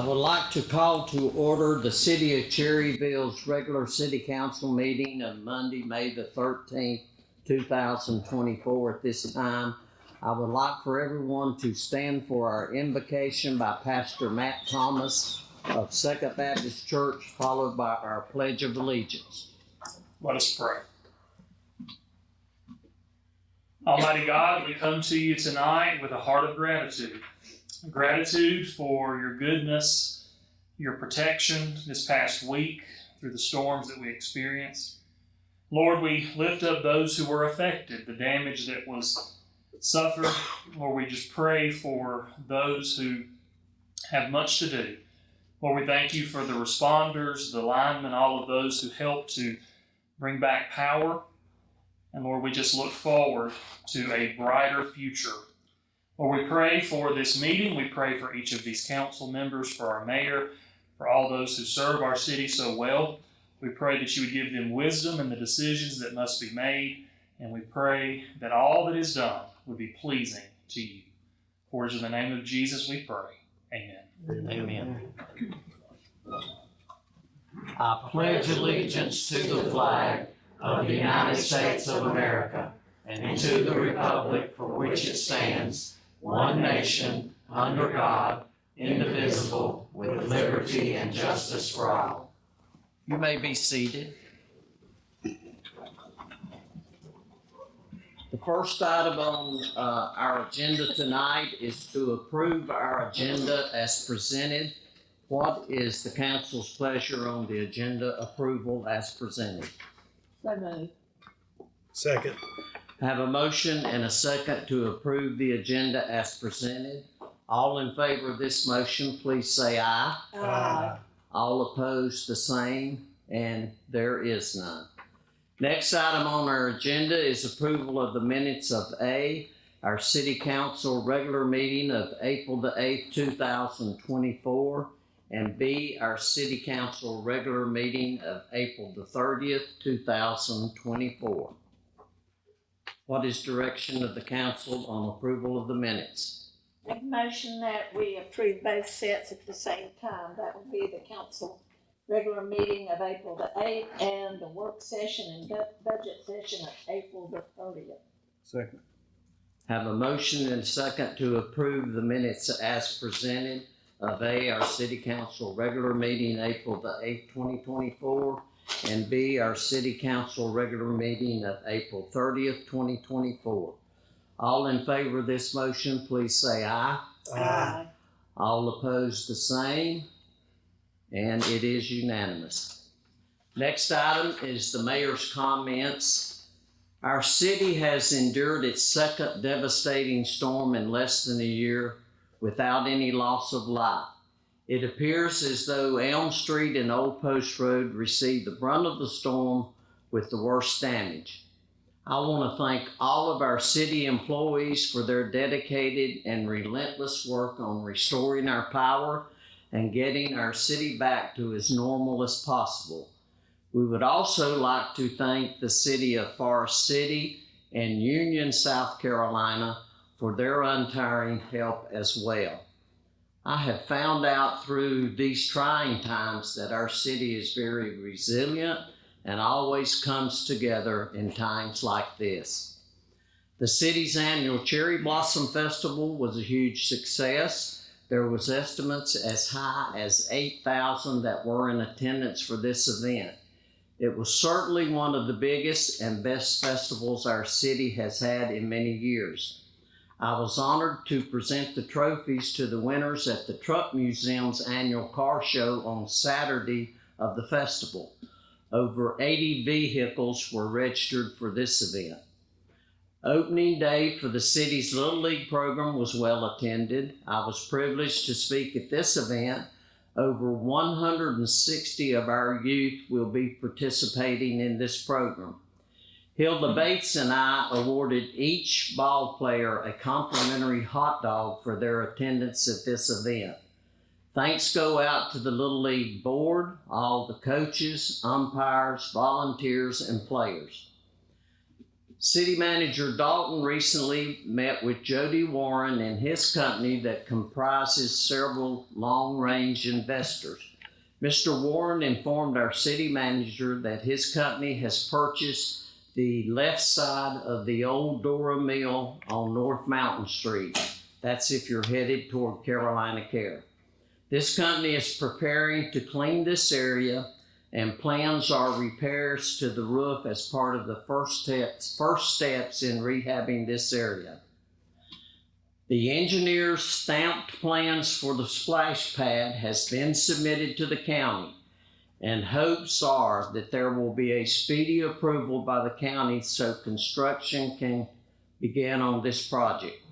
I would like to call to order the City of Cherryville's regular City Council meeting of Monday, May the 13th, 2024. At this time, I would like for everyone to stand for our invocation by Pastor Matt Thomas of Second Baptist Church, followed by our Pledge of Allegiance. Let us pray. Almighty God, we come to you tonight with a heart of gratitude. Gratitude for your goodness, your protection this past week through the storms that we experienced. Lord, we lift up those who were affected, the damage that was suffered. Lord, we just pray for those who have much to do. Lord, we thank you for the responders, the linemen, all of those who helped to bring back power. And Lord, we just look forward to a brighter future. Lord, we pray for this meeting. We pray for each of these council members, for our mayor, for all those who serve our city so well. We pray that you would give them wisdom in the decisions that must be made. And we pray that all that is done would be pleasing to you. For it is in the name of Jesus we pray. Amen. Amen. I pledge allegiance to the flag of the United States of America and to the republic for which it stands, one nation, under God, indivisible, with liberty and justice for all. You may be seated. The first item on our agenda tonight is to approve our agenda as presented. What is the council's pleasure on the agenda approval as presented? So moved. Second. I have a motion and a second to approve the agenda as presented. All in favor of this motion, please say aye. Aye. All opposed, the same, and there is none. Next item on our agenda is approval of the minutes of A, our City Council regular meeting of April the 8th, 2024, and B, our City Council regular meeting of April the 30th, 2024. What is direction of the council on approval of the minutes? Make a motion that we approve both sets at the same time. That would be the council regular meeting of April the 8th and the work session and budget session of April the 30th. Second. Have a motion and a second to approve the minutes as presented of A, our City Council regular meeting April the 8th, 2024, and B, our City Council regular meeting of April 30th, 2024. All in favor of this motion, please say aye. Aye. All opposed, the same, and it is unanimous. Next item is the mayor's comments. Our city has endured its second devastating storm in less than a year without any loss of life. It appears as though Elm Street and Old Post Road received the brunt of the storm with the worst damage. I want to thank all of our city employees for their dedicated and relentless work on restoring our power and getting our city back to as normal as possible. We would also like to thank the city of Forest City and Union, South Carolina for their untiring help as well. I have found out through these trying times that our city is very resilient and always comes together in times like this. The city's annual Cherry Blossom Festival was a huge success. There was estimates as high as 8,000 that were in attendance for this event. It was certainly one of the biggest and best festivals our city has had in many years. I was honored to present the trophies to the winners at the Truck Museum's annual car show on Saturday of the festival. Over 80 vehicles were registered for this event. Opening day for the city's Little League program was well attended. I was privileged to speak at this event. Over 160 of our youth will be participating in this program. Hilda Bates and I awarded each ball player a complimentary hot dog for their attendance at this event. Thanks go out to the Little League board, all the coaches, umpires, volunteers, and players. City Manager Dalton recently met with Jody Warren and his company that comprises several long-range investors. Mr. Warren informed our city manager that his company has purchased the left side of the old Dora Mill on North Mountain Street. That's if you're headed toward Carolina Care. This company is preparing to clean this area, and plans are repairs to the roof as part of the first steps in rehabbing this area. The engineer's stamped plans for the splash pad has been submitted to the county, and hopes are that there will be a speedy approval by the county so construction can begin on this project.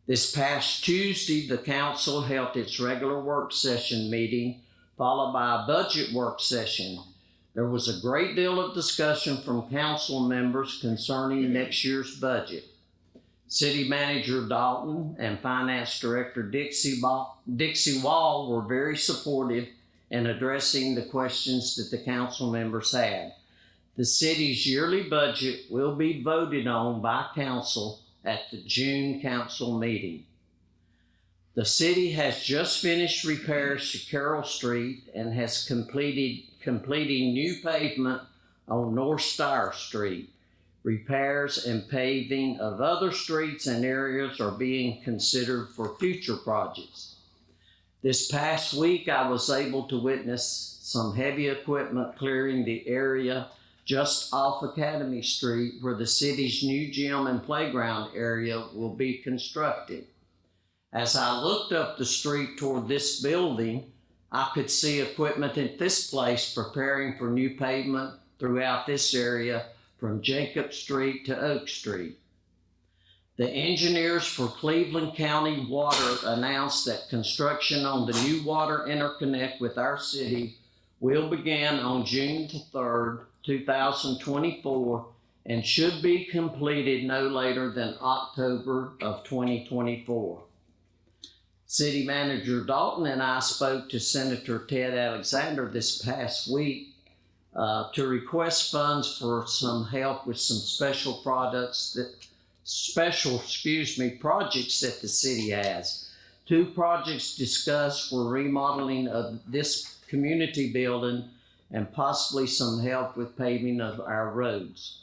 This past Tuesday, the council held its regular work session meeting, followed by a budget work session. There was a great deal of discussion from council members concerning next year's budget. City Manager Dalton and Finance Director Dixie Wall were very supportive in addressing the questions that the council members had. The city's yearly budget will be voted on by council at the June council meeting. The city has just finished repairs to Carroll Street and has completing new pavement on North Star Street. Repairs and paving of other streets and areas are being considered for future projects. This past week, I was able to witness some heavy equipment clearing the area just off Academy Street where the city's new gym and playground area will be constructed. As I looked up the street toward this building, I could see equipment at this place preparing for new pavement throughout this area from Jacob Street to Oak Street. The engineers for Cleveland County Water announced that construction on the new water interconnect with our city will begin on June 3rd, 2024, and should be completed no later than October of 2024. City Manager Dalton and I spoke to Senator Ted Alexander this past week to request funds for some help with some projects that the city has. Two projects discussed were remodeling of this community building and possibly some help with paving of our roads.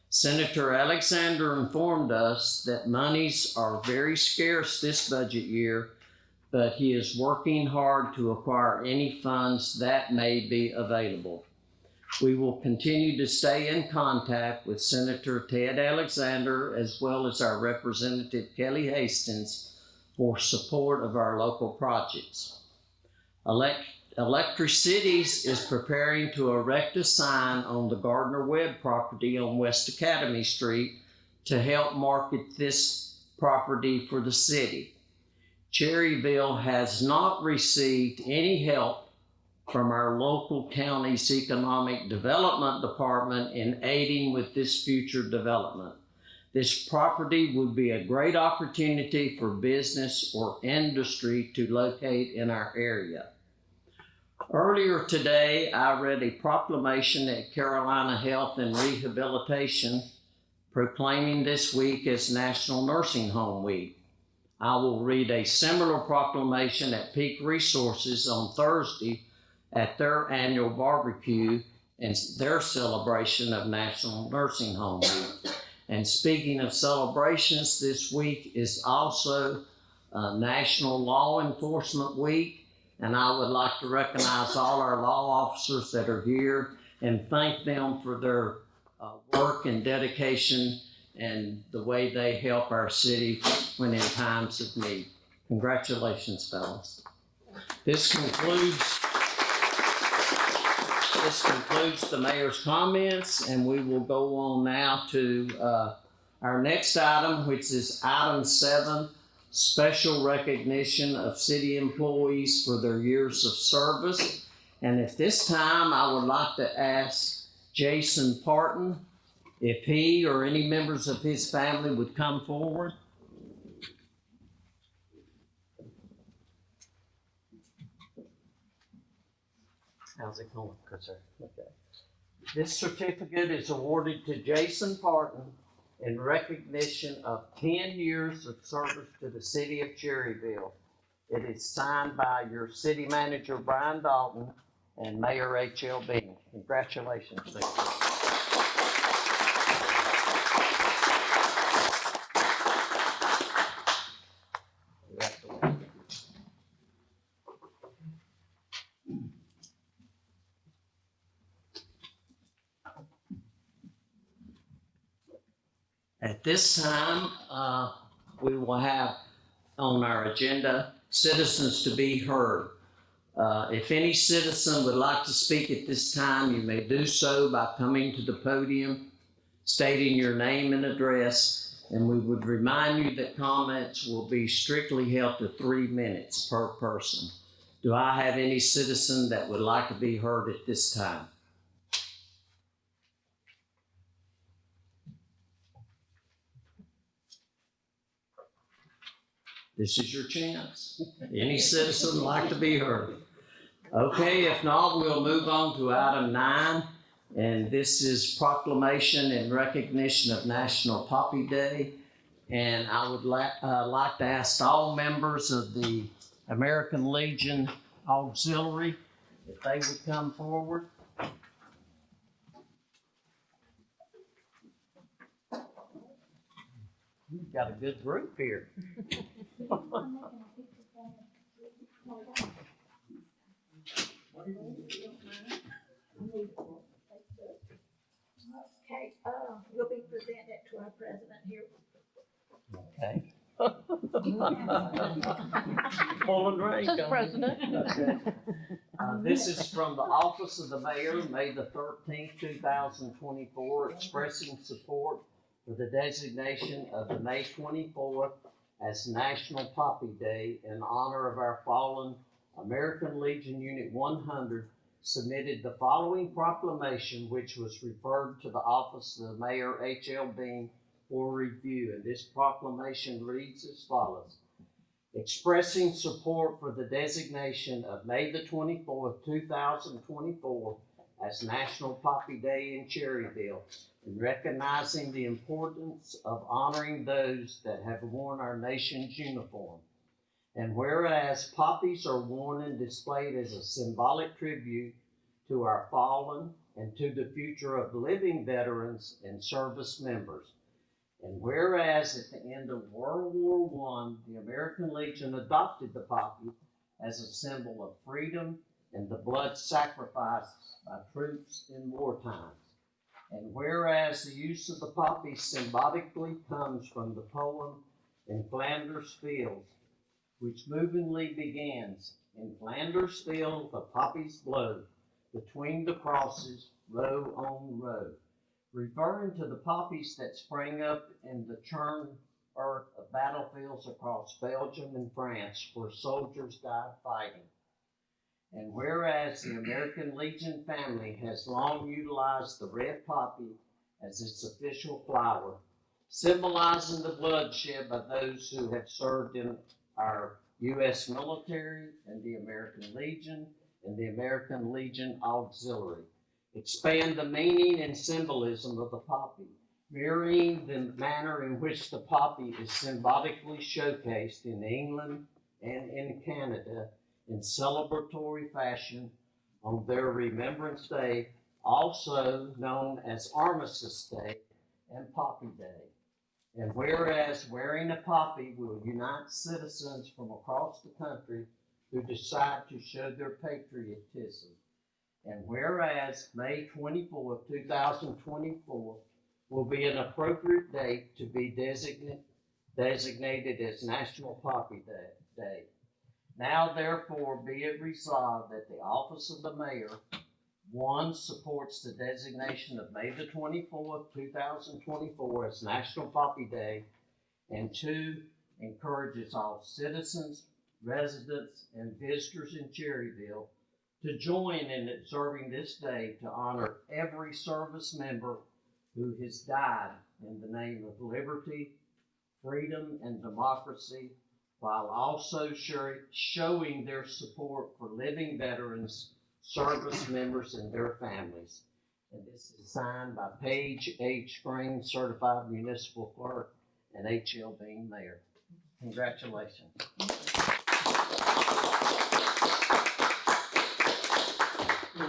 Senator Alexander informed us that monies are very scarce this budget year, but he is working hard to acquire any funds that may be available. We will continue to stay in contact with Senator Ted Alexander as well as our Representative Kelly Hastings for support of our local projects. Electricities is preparing to erect a sign on the Gardner Webb property on West Academy Street to help market this property for the city. Cherryville has not received any help from our local county's economic development department in aiding with this future development. This property would be a great opportunity for business or industry to locate in our area. Earlier today, I read a proclamation at Carolina Health and Rehabilitation proclaiming this week as National Nursing Home Week. I will read a similar proclamation at Peak Resources on Thursday at their annual barbecue and their celebration of National Nursing Home Week. And speaking of celebrations, this week is also National Law Enforcement Week, and I would like to recognize all our law officers that are here and thank them for their work and dedication and the way they help our city when in times of need. Congratulations, fellas. This concludes the mayor's comments, and we will go on now to our next item, which is item 7, special recognition of city employees for their years of service. And at this time, I would like to ask Jason Parton if he or any members of his family would come forward. How's it going, good sir? Okay. This certificate is awarded to Jason Parton in recognition of 10 years of service to the city of Cherryville. It is signed by your city manager, Brian Dalton, and Mayor H.L. Bean. Congratulations, Steve. At this time, we will have on our agenda citizens to be heard. If any citizen would like to speak at this time, you may do so by coming to the podium, stating your name and address, and we would remind you that comments will be strictly held to 3 minutes per person. Do I have any citizen that would like to be heard at this time? This is your chance. Any citizen like to be heard? Okay, if not, we'll move on to item 9. And this is proclamation in recognition of National Poppy Day. And I would like to ask all members of the American Legion Auxiliary if they would come forward. You've got a good group here. Okay, you'll be presenting it to our president here. Okay. Pulling rank. Mr. President. Okay. This is from the Office of the Mayor, May the 13th, 2024, expressing support for the designation of the May 24th as National Poppy Day in honor of our fallen American Legion Unit 100, submitted the following proclamation, which was referred to the Office of the Mayor, H.L. Bean, for review. And this proclamation reads as follows. Expressing support for the designation of May the 24th, 2024 as National Poppy Day in Cherryville, and recognizing the importance of honoring those that have worn our nation's uniform. And whereas poppies are worn and displayed as a symbolic tribute to our fallen and to the future of living veterans and service members. And whereas at the end of World War I, the American Legion adopted the poppy as a symbol of freedom and the blood sacrificed by troops in war times. And whereas the use of the poppy symbolically comes from the poem In Flanders Fields, which movingly begins, in Flanders Field the poppies blow, between the crosses, row on row, referring to the poppies that sprang up in the churned earth of battlefields across Belgium and France where soldiers died fighting. And whereas the American Legion family has long utilized the red poppy as its official flower, symbolizing the bloodshed by those who have served in our U.S. military and the American Legion and the American Legion Auxiliary. Expand the meaning and symbolism of the poppy, mirroring the manner in which the poppy is symbolically showcased in England and in Canada in celebratory fashion on their Remembrance Day, also known as Armistice Day and Poppy Day. And whereas wearing a poppy will unite citizens from across the country who decide to show their patriotism. And whereas May 24, 2024 will be an appropriate date to be designated as National Poppy Day. Now therefore be it resolved that the Office of the Mayor, 1, supports the designation of May the 24th, 2024 as National Poppy Day, and 2, encourages all citizens, residents, and visitors in Cherryville to join in observing this day to honor every service member who has died in the name of liberty, freedom, and democracy, while also showing their support for living veterans, service members, and their families. And this is signed by Paige H. Green, Certified Municipal Clerk, and H.L. Bean, Mayor. Congratulations.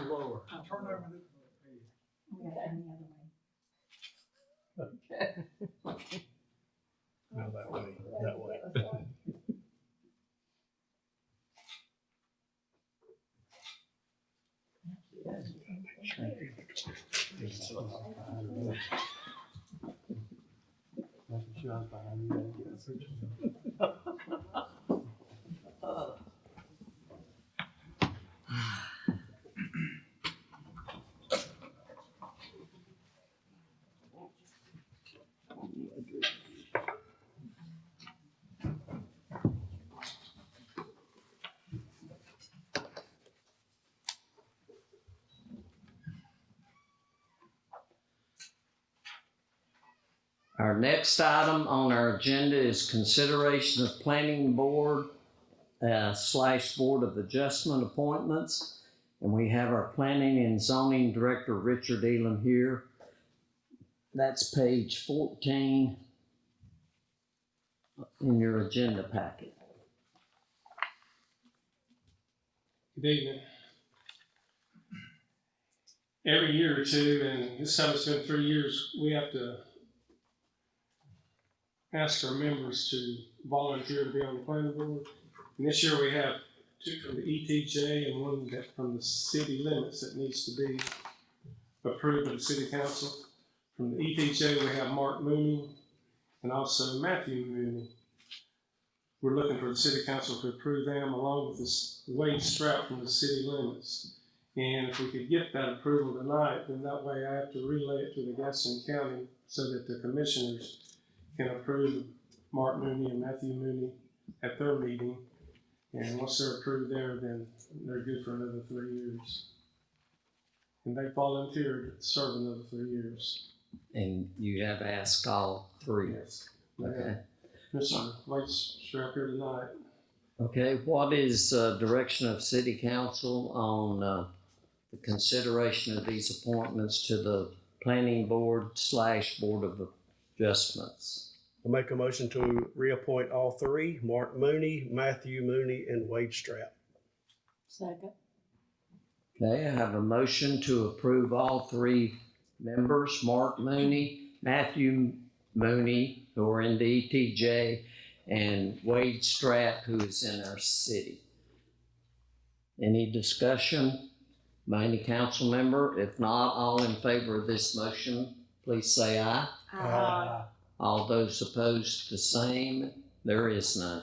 Lower. Turn over No, that way, that way. Our next item on our agenda is consideration of planning board / board of adjustment appointments. And we have our planning and zoning director, Richard Elam, here. That's page 14 in your agenda packet. Good evening. Every year or two, and this time it's been 3 years, we have to ask our members to volunteer to be on the planning board. And this year we have 2 from the ETJ and 1 from the city limits that needs to be approved by the city council. From the ETJ we have Mark Mooney and also Matthew Mooney. We're looking for the city council to approve them along with this Wade Strout from the city limits. And if we could get that approval tonight, then that way I have to relay it to the Gaston County so that the commissioners can approve Mark Mooney and Matthew Mooney at their meeting. And once they're approved there, then they're good for another 3 years. And they volunteered to serve another 3 years. And you have asked all 3. Yes. Okay. Mr. Wade Strout here tonight. Okay, what is direction of city council on the consideration of these appointments to the planning board / board of adjustments? I make a motion to reappoint all 3, Mark Mooney, Matthew Mooney, and Wade Strout. Second. Okay, I have a motion to approve all 3 members, Mark Mooney, Matthew Mooney, who are in the ETJ, and Wade Stratt, who is in our city. Any discussion by any council member? If not, all in favor of this motion, please say aye. All those opposed, the same. There is none.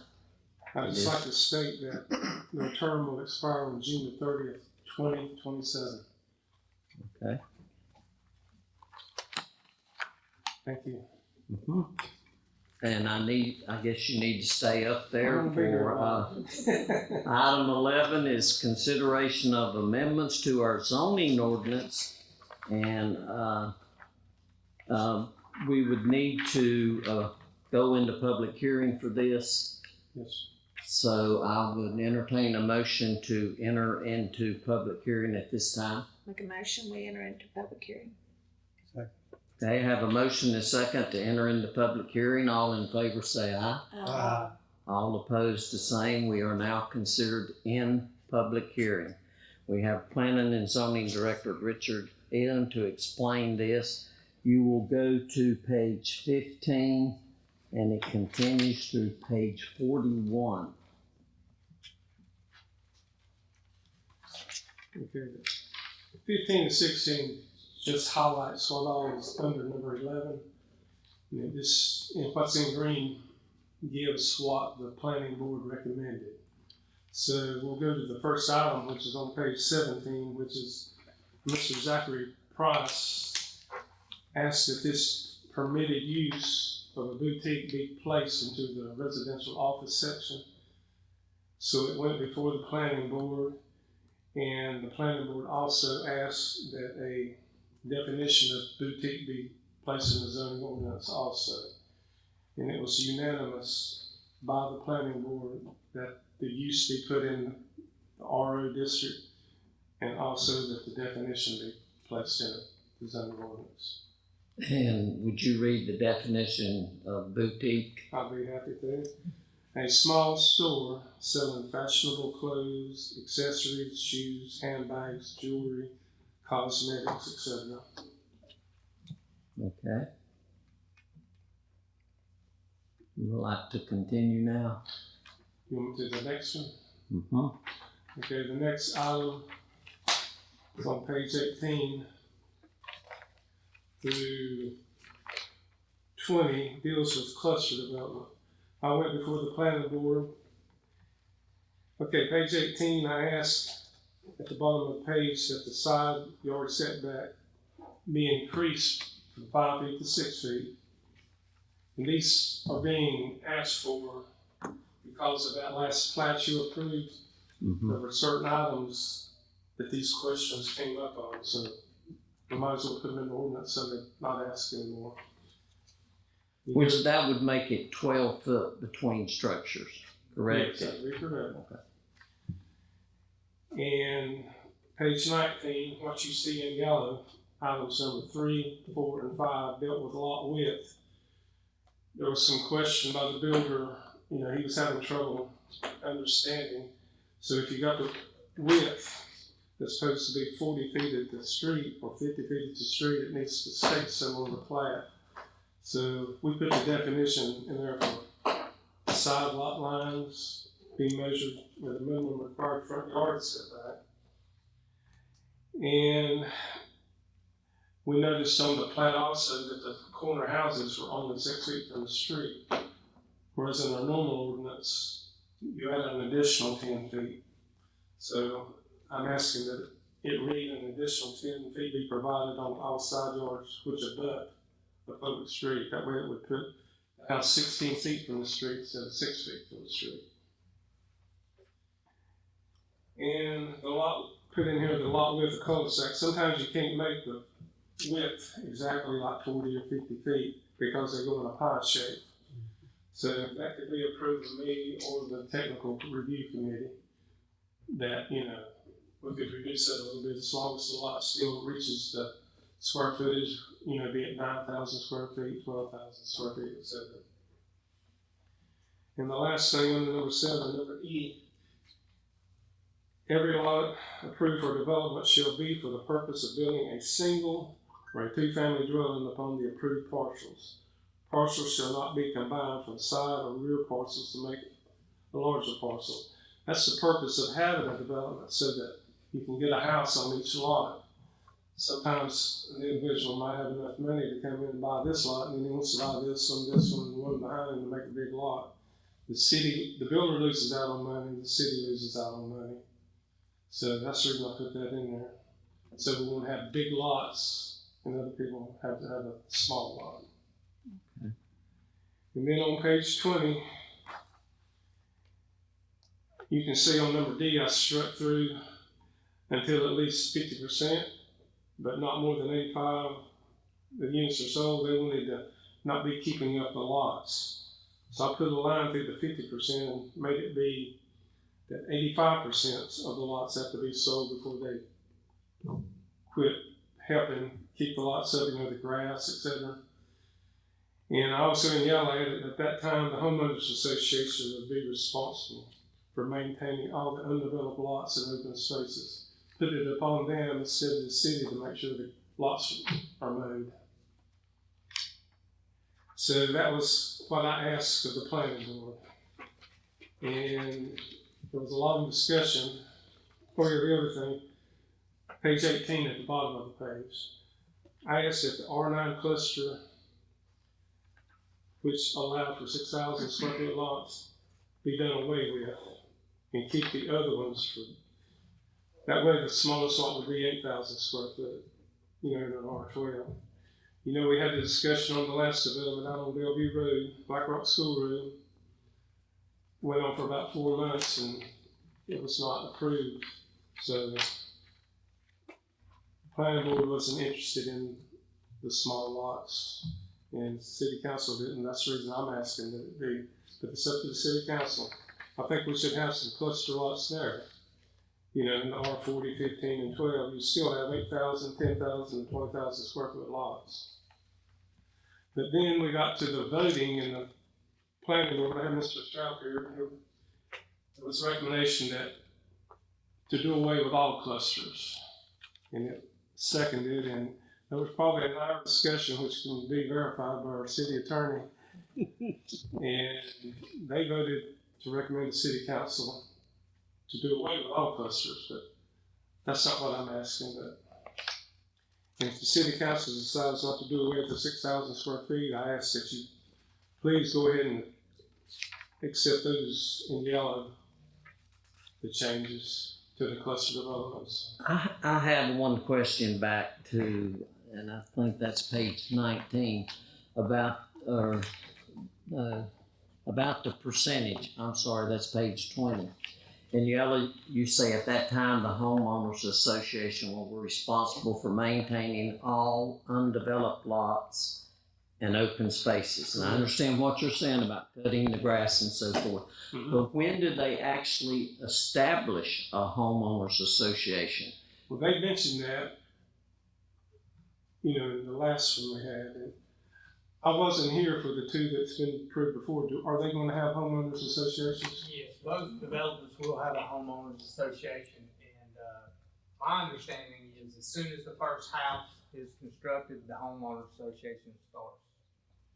I'd just like to state that their term will expire on June the 30th, 2027. Okay. Thank you. Mhm. And I guess you need to stay up there for, item 11 is consideration of amendments to our zoning ordinance. And, we would need to, go into public hearing for this. Yes. So I would entertain a motion to enter into public hearing at this time. Make a motion, we enter into public hearing. Okay, I have a motion and a second to enter into public hearing. All in favor say aye. All opposed the same. We are now considered in public hearing. We have Planning and Zoning Director Richard Elam to explain this. You will go to page 15 and it continues through page 41. Okay. 15 and 16 just highlights what all is under number 11. And it just, and what's in green gives what the planning board recommended. So we'll go to the first item, which is on page 17, which is Mr. Zachary Price asked that this permitted use of a boutique be placed into the residential office section. So it went before the planning board, and the planning board also asked that a definition of boutique be placed in the zoning ordinance also. And it was unanimous by the planning board that the use be put in the RO district and also that the definition be placed in it. the zoning ordinance. And would you read the definition of boutique? I'll be happy to. A small store selling fashionable clothes, accessories, shoes, handbags, jewelry, cosmetics, etc. Okay. You would like to continue now? You want me to the next one? Mm-hmm. Okay, the next item is on page 18 through 20, deals with cluster development. I went before the planning board. Okay, page 18, I asked at the bottom of the page that the side yard setback be increased from 5 feet to 6 feet. And these are being asked for because of that last plat you approved. Mm-hmm. There were certain items that these questions came up on, so we might as well put them in the ordinance so they're not asked anymore. Which that would make it 12 foot between structures, correct? Yes, that'd be correct. Okay. And page 19, what you see in yellow, items number 3, 4, and 5 dealt with lot width. There was some question by the builder, he was having trouble understanding. So if you got the width that's supposed to be 40 feet at the street or 50 feet at the street, it needs to state so on the plat. So we put the definition in there for the side lot lines be measured with a minimum required front yard setback. And we noticed on the plat also that the corner houses were only 6 feet from the street, whereas in our normal ordinance, you had an additional 10 feet. So I'm asking that it read an additional 10 feet be provided on all side yards which abut the public street. That way it would put the house 16 feet from the street instead of 6 feet from the street. And the lot, put in here the lot width of cul-de-sac. Sometimes you can't make the width exactly like 40 or 50 feet because they go in a pie shape. So that could be approved by me or the technical review committee that, we could reduce that a little bit as long as the lot still reaches the square footage, be it 9,000 square feet, 12,000 square feet, etc. And the last thing under number 7, number E, every lot approved for development shall be for the purpose of building a single or a two-family dwelling upon the approved parcels. Parcels shall not be combined from side or rear parcels to make a larger parcel. That's the purpose of having a development, so that you can get a house on each lot. Sometimes an individual might have enough money to come in and buy this lot, and then he wants to buy this one, and the one behind him to make a big lot. The builder loses out on money, the city loses out on money. So that's the reason I put that in there. So we won't have big lots, and other people have to have a small lot. Okay. And then on page 20, you can see on number D, I struck through until at least 50%, but not more than 85 the units are sold. They will need to not be keeping up the lots. So I put a line through the 50% and made it be that 85% of the lots have to be sold before they quit helping keep the lots up, the grass, etc. And also in yellow, added at that time, the homeowners association would be responsible for maintaining all the undeveloped lots and open spaces. Put it upon them instead of the city to make sure the lots are mowed. So that was what I asked of the planning board. And there was a lot of discussion. For the other thing, page 18 at the bottom of the page, I asked that the R9 cluster, which allowed for 6,000 square foot lots, be done away with, and keep the other ones for. That way, the smallest lot would be 8,000 square foot, in an R12. We had the discussion on the last development out on Bellevue Road, Black Rock School Road. Went on for about 4 months and it was not approved. So the planning board wasn't interested in the small lots, and the city council didn't. That's the reason I'm asking that it be, but it's up to the city council. I think we should have some cluster lots there. you know, in the R40, 15, and 12, you still have 8,000, 10,000, 20,000 square foot lots. But then we got to the voting and the planning board. I had Mr. Stroud here. There was a recommendation that to do away with all clusters, and it seconded, and there was probably an hour discussion which can be verified by our city attorney, and they voted to recommend the city council to do away with all clusters, but that's not what I'm asking. But if the city council decides not to do away with the 6,000 square feet, I ask that you please go ahead and accept those in yellow, the changes to the cluster developments. I have one question back to, and I think that's page 19, about the percentage. I'm sorry, that's page 20. In yellow, you say at that time, the homeowners association will be responsible for maintaining all undeveloped lots and open spaces. And I understand what you're saying about cutting the grass and so forth. Mhm. But when did they actually establish a homeowners association? Well, they mentioned that, you know, in the last one we had. And I wasn't here for the two that's been approved before. Are they going to have homeowners associations? Yes, both developers will have a homeowners association, and my understanding is as soon as the first house is constructed, the homeowners association starts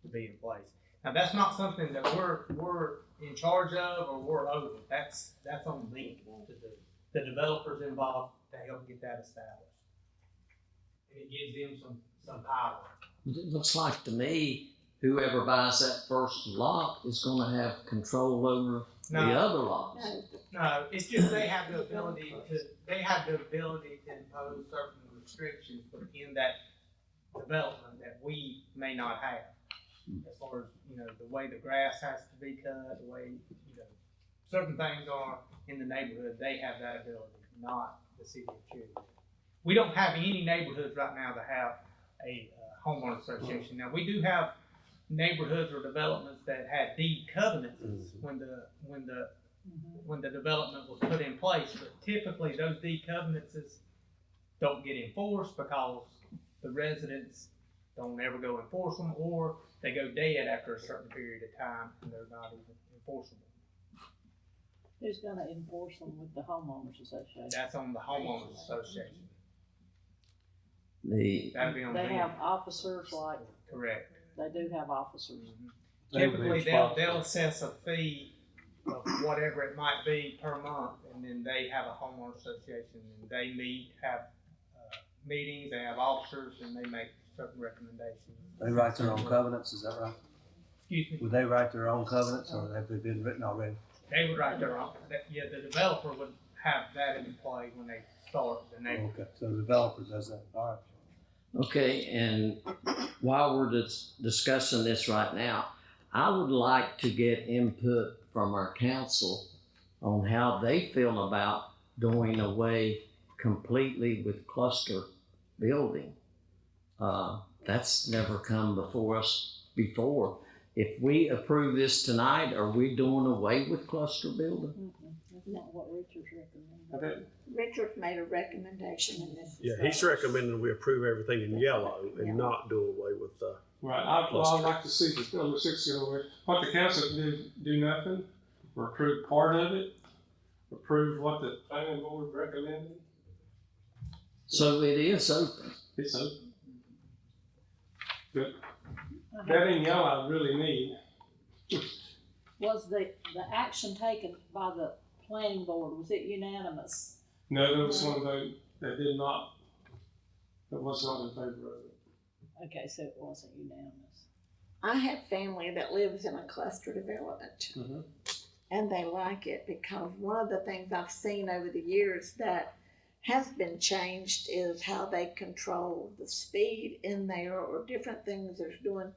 to be in place. Now, that's not something that we're in charge of or we're over. That's on them to do. The developers involved to help get that established, and it gives them some power. It looks like to me, whoever buys that first lot is going to have control over the other lots. No, it's just they have the ability to impose certain restrictions within that development that we may not have. As far as, you know, the way the grass has to be cut, the way, you know, certain things are in the neighborhood, they have that ability, not the city of Cherryville. We don't have any neighborhoods right now that have a homeowner association. Now, we do have neighborhoods or developments that had deed covenants when the development was put in place, but typically those deed covenants don't get enforced because the residents don't ever go enforce them, or they go dead after a certain period of time and they're not even enforceable. Who's gonna enforce them with the homeowners association? That's on the homeowners association. That'd be on They them. have officers like, Correct. they do have officers. Typically, they'll assess a fee of whatever it might be per month, and then they have a homeowner association, and they have meetings, they have officers, and they make certain recommendations. They write their own covenants, is that right? Excuse me? Would they write their own covenants, or have they been written already? They would write their own. Yeah, the developer would have that in play when they start the neighborhood. Okay, so the developer does that, all right. Okay, and while we're discussing this right now, I would like to get input from our council on how they feel about doing away completely with cluster building. That's never come before us before. If we approve this tonight, are we doing away with cluster building? That's not what Richard's recommending. Richard made a recommendation in this. Yeah, he's recommending we approve everything in yellow and not do away with the. Right. I'd like to see the number 6 go away. What the council can do nothing, or approve part of it, approve what the planning board recommended. So it is open. It's open. But that in yellow I really need. Was the action taken by the planning board, was it unanimous? No, there was one vote that was not in favor of it. Okay, so it wasn't unanimous. I have family that lives in a cluster development, Mm-hmm. and they like it because one of the things I've seen over the years that has been changed is how they control the speed in there, or different things they're doing.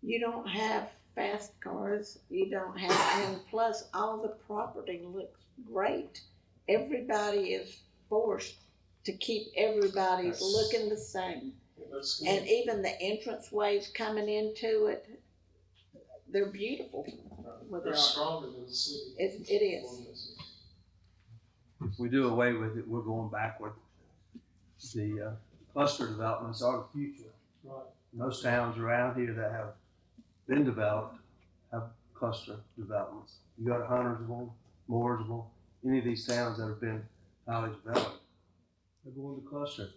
You don't have fast cars, you don't have, and plus all the property looks great. Everybody is forced to keep everybody's looking the same. And even the entrance ways coming into it, they're beautiful. They're stronger than the city. It is. If if we do away with it, we're going backward. The cluster developments are the future. Right. Most towns around here that have been developed have cluster developments. You go to Huntersville, Mooresville, any of these towns that have been highly developed, they're going to cluster.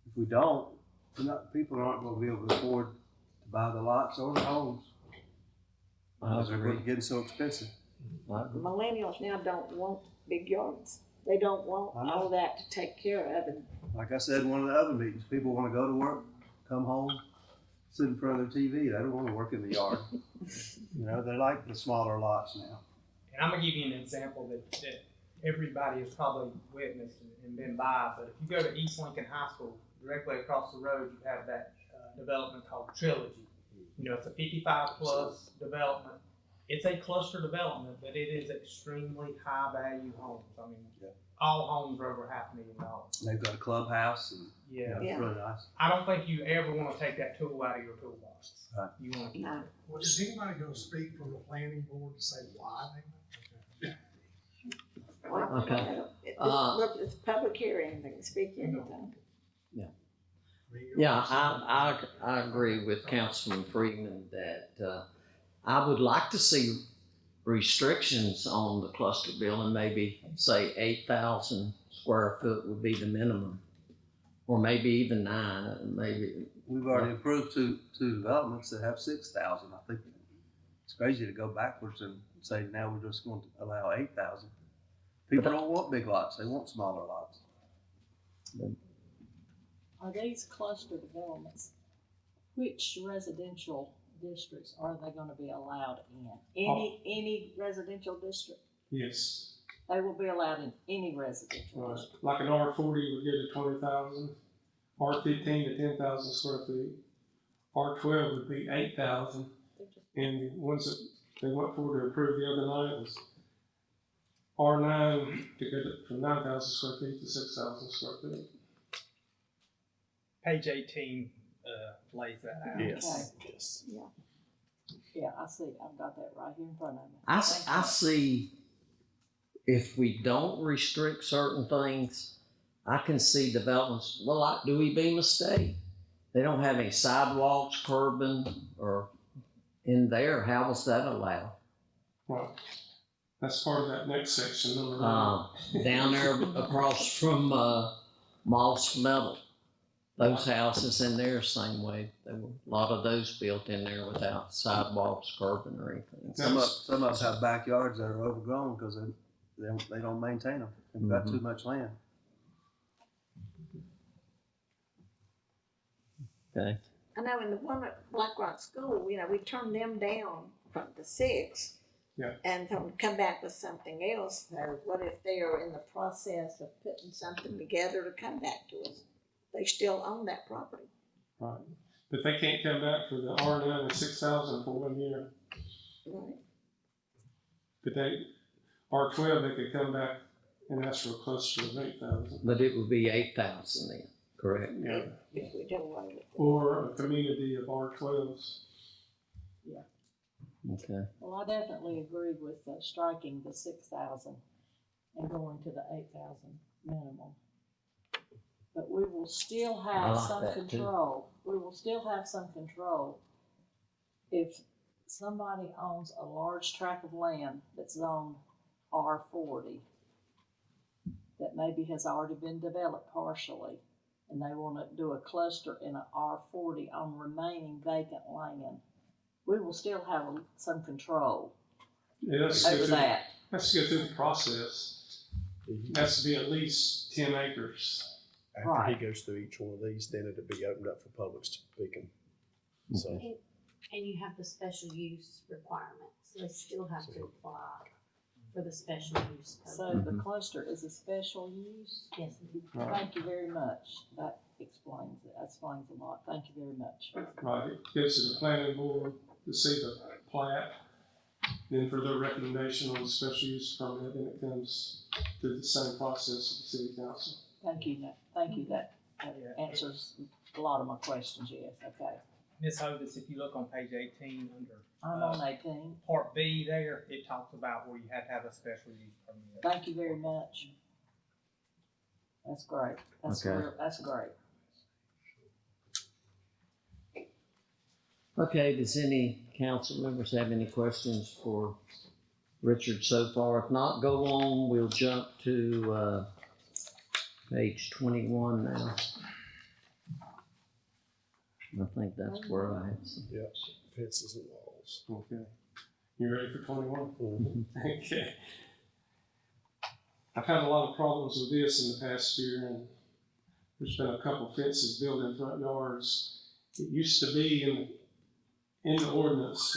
If we don't, people aren't going to be able to afford to buy the lots or the homes because they're getting so expensive. Millennials now don't want big yards. They don't want I know. all that to take care of, and Like I said in one of the other meetings, people want to go to work, come home, sit in front of their TV. They don't want to work in the yard. They like the smaller lots now. And I'm gonna give you an example that everybody has probably witnessed and been by, but if you go to East Lincoln High School, directly across the road, you have that development called Trilogy. It's a 55+ development. It's a cluster development, but it is extremely high value homes. I mean, all homes are over $500,000. They've got a clubhouse and Yeah. it's really nice. I don't think you ever want to take that tool out of your toolbox. Right. You want to. no. Well, is anybody gonna speak from the planning board to say why they? Well, Okay. It's a public hearing, they can speak anytime. Yeah, I agree with Councilman Freeman that I would like to see restrictions on the cluster building, maybe say 8,000 square foot would be the minimum. Or maybe even 9, maybe. We've already approved two developments that have 6,000. I think it's crazy to go backwards and say now we're just going to allow 8,000. People don't want big lots; they want smaller lots. Are these cluster developments, which residential districts are they gonna be allowed in? Any residential district? Yes. They will be allowed in any residential Right. district. Like an R40 would get to 20,000, R15 to 10,000 square feet, R12 would be 8,000, and the ones that they went for to approve the other night was R9 to go from 9,000 square feet to 6,000 square feet. Page 18 lays that out. Yes, yes. Yeah, I see, I've got that right here in front of me. I Thank you. see if we don't restrict certain things, I can see developments, well, like Dewey Beam Estate. They don't have any sidewalks, curbing, or in there. How was that allowed? Right. That's part of that next section, number 9. Down there across from Moss Metal. Those houses in there, same way. There were a lot of those built in there without sidewalks, curbing, or anything. Some of us have backyards that are overgrown because they don't maintain them. They've got too much land. Okay. I know in the one at Black Rock School, we turned them down from the 6. Yeah. And told them to come back with something else. So what if they are in the process of putting something together to come back to us? They still own that property. Right. But they can't come back for the R9 and 6,000 for 1 year. Right. But R12, they could come back and ask for a cluster of 8,000. But it would be 8,000 then, correct? Yeah. If we do away with it. Or a community of R12s. Okay. Well, I definitely agree with striking the 6,000 and going to the 8,000 minimum. But we will still I have like some that too. control. We will still have some control if somebody owns a large tract of land that's zoned R40 that maybe has already been developed partially, and they want to do a cluster in a R40 on remaining vacant land. We will still have some control Yeah, over that. Let's go through the process. It has to be at least 10 acres. After Right. he goes through each one of these, then it'll be opened up for public speaking. So, And you have the special use requirements, they still have to apply for the special use So permit. the cluster is a special use? Yes, Thank you very much. That explains it. That explains a lot. Thank you very much. Right, it goes to the planning board to see the plat, then for their recommendation on the special use permit, then it comes through the same process of the city council. Thank you. Thank you. That answers a lot of my questions. Yes. Okay. Ms. Hovis, if you look on page 18 under I'm on 18. Part B there, it talks about where you have to have a special use permit. Thank you very much. That's great. That's Okay. that's great. Okay, does any council members have any questions for Richard so far? If not, go on, we'll jump to, page 21 now. I think that's where I had some. Yep, fences and walls. Okay. You ready for 21? Mhm. Okay. I've had a lot of problems with this in the past year, and there's been a couple fences built in front yards. It used to be in the ordinance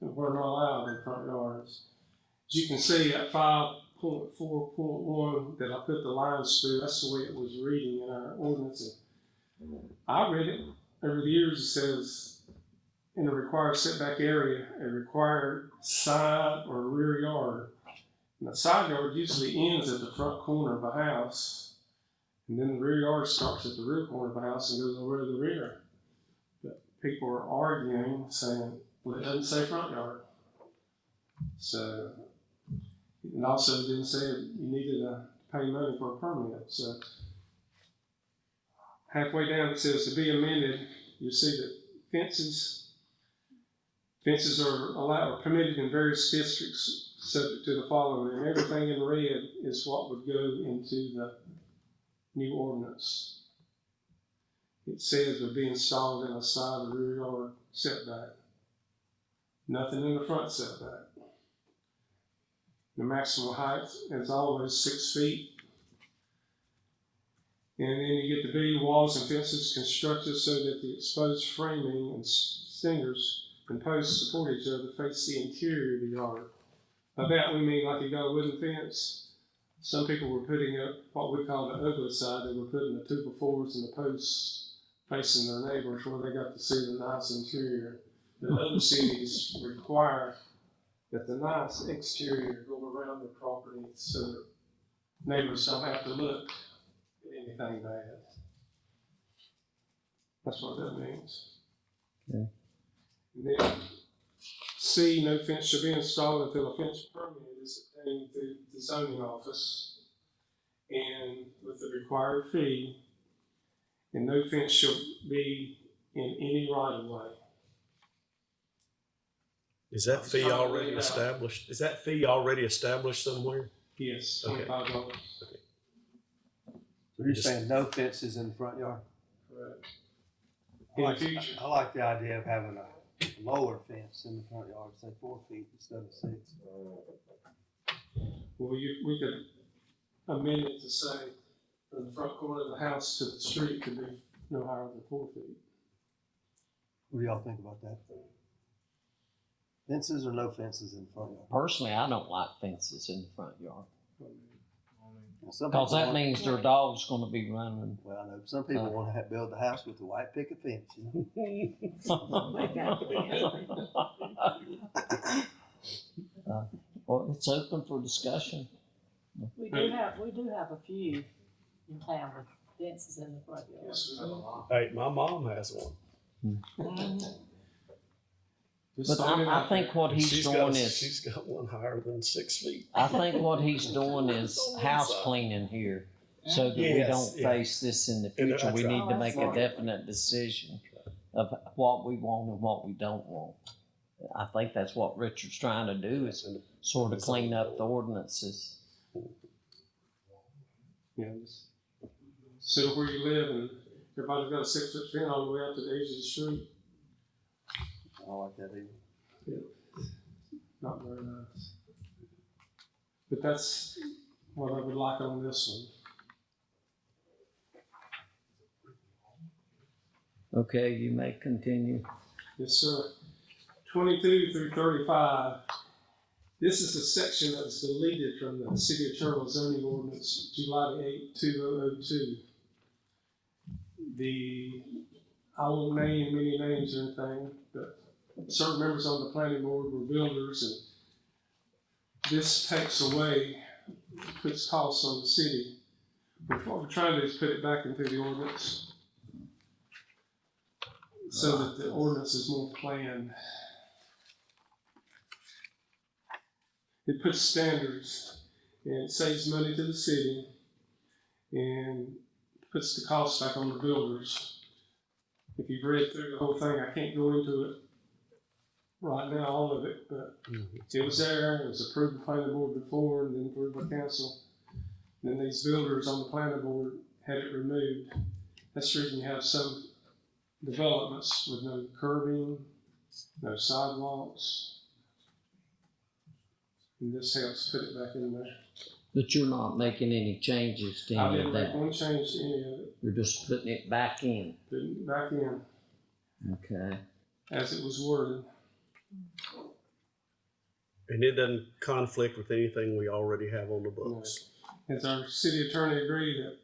that we're not allowed in front yards. As you can see at 5.4.1 that I put the lines through, that's the way it was reading in our ordinance. I read it over the years. It says in a required setback area, a required side or rear yard. And the side yard usually ends at the front corner of a house, and then the rear yard starts at the rear corner of a house and goes over to the rear. But people are arguing, saying, well, it doesn't say front yard. So, and also it didn't say you needed to pay money for a permit. So, halfway down it says to be amended, you see that fences are allowed or permitted in various districts subject to the following, and everything in red is what would go into the new ordinance. It says would be installed in a side or rear yard setback. Nothing in the front setback. The maximum height is always 6 feet. And then you get the B, walls and fences constructed so that the exposed framing and stringers and posts support each other face the interior of the yard. By that we mean like you got a wooden fence. Some people were putting up what we call the ugly side. They were putting the 2x4s and the posts facing their neighbors where they got to see the nice interior. The other cities require that the nice exterior go around the property so that neighbors don't have to look at anything bad. That's what that means. Okay. And then C, no fence shall be installed until a fence permit is obtained through the zoning office and with the required fee, and no fence shall be in any right of way. Is that fee already established? Is that fee already established somewhere? Yes, Okay. $25. So you're saying no fences in the front yard? Correct. I like the idea of having a lower fence in the front yard, say 4 feet instead of 6. Well, we could amend it to say from the front corner of the house to the street could be no higher than 4 feet. What do y'all think about that? Fences or no fences in the front yard? Personally, I don't like fences in the front yard. Some Because people that want- means their dog's gonna be running. Well, I know some people want to build the house with the white picket fence, you know? Well, it's open for discussion. We do have a few in town with fences in the front yard. Yes, we have a lot. Hey, my mom has one. Just But throwing it I out think there. what he's She's doing got is, she's got one higher than 6 feet. I think what he's doing is house cleaning here. So that we Yes, don't yeah. face this in the And future. that's We right. need to make a Smart. definite decision of what we want and what we don't want. I think that's what Richard's trying to do, is sort of clean up the ordinances. Yeah, just sit where you live and everybody's got a 6-foot fence all the way out to the edge of the street. I don't like that either. Not very nice. But that's what I would like on this one. Okay, you may continue. Yes, sir. 22 through 35. This is the section that was deleted from the City of Cherryville zoning ordinance, July 8, 2002. I won't name many names or anything, but certain members on the planning board were builders, and this takes away, puts costs on the city. But what we're trying to do is put it back into the ordinance so that the ordinance is more planned. It puts standards and it saves money to the city, and puts the cost back on the builders. If you've read through the whole thing, I can't go into it right now, all of it, but it was there, it was approved by the planning board before, and then approved by council. Then these builders on the planning board had it removed. That's the reason you have some developments with no curbing, no sidewalks. And this helps put it back in there. But you're not making any changes to I any didn't of make that. one change to any of it, You're just putting it back in. putting it back in Okay. as it was worded. And it doesn't conflict with anything we already have on the books. As our city attorney agreed that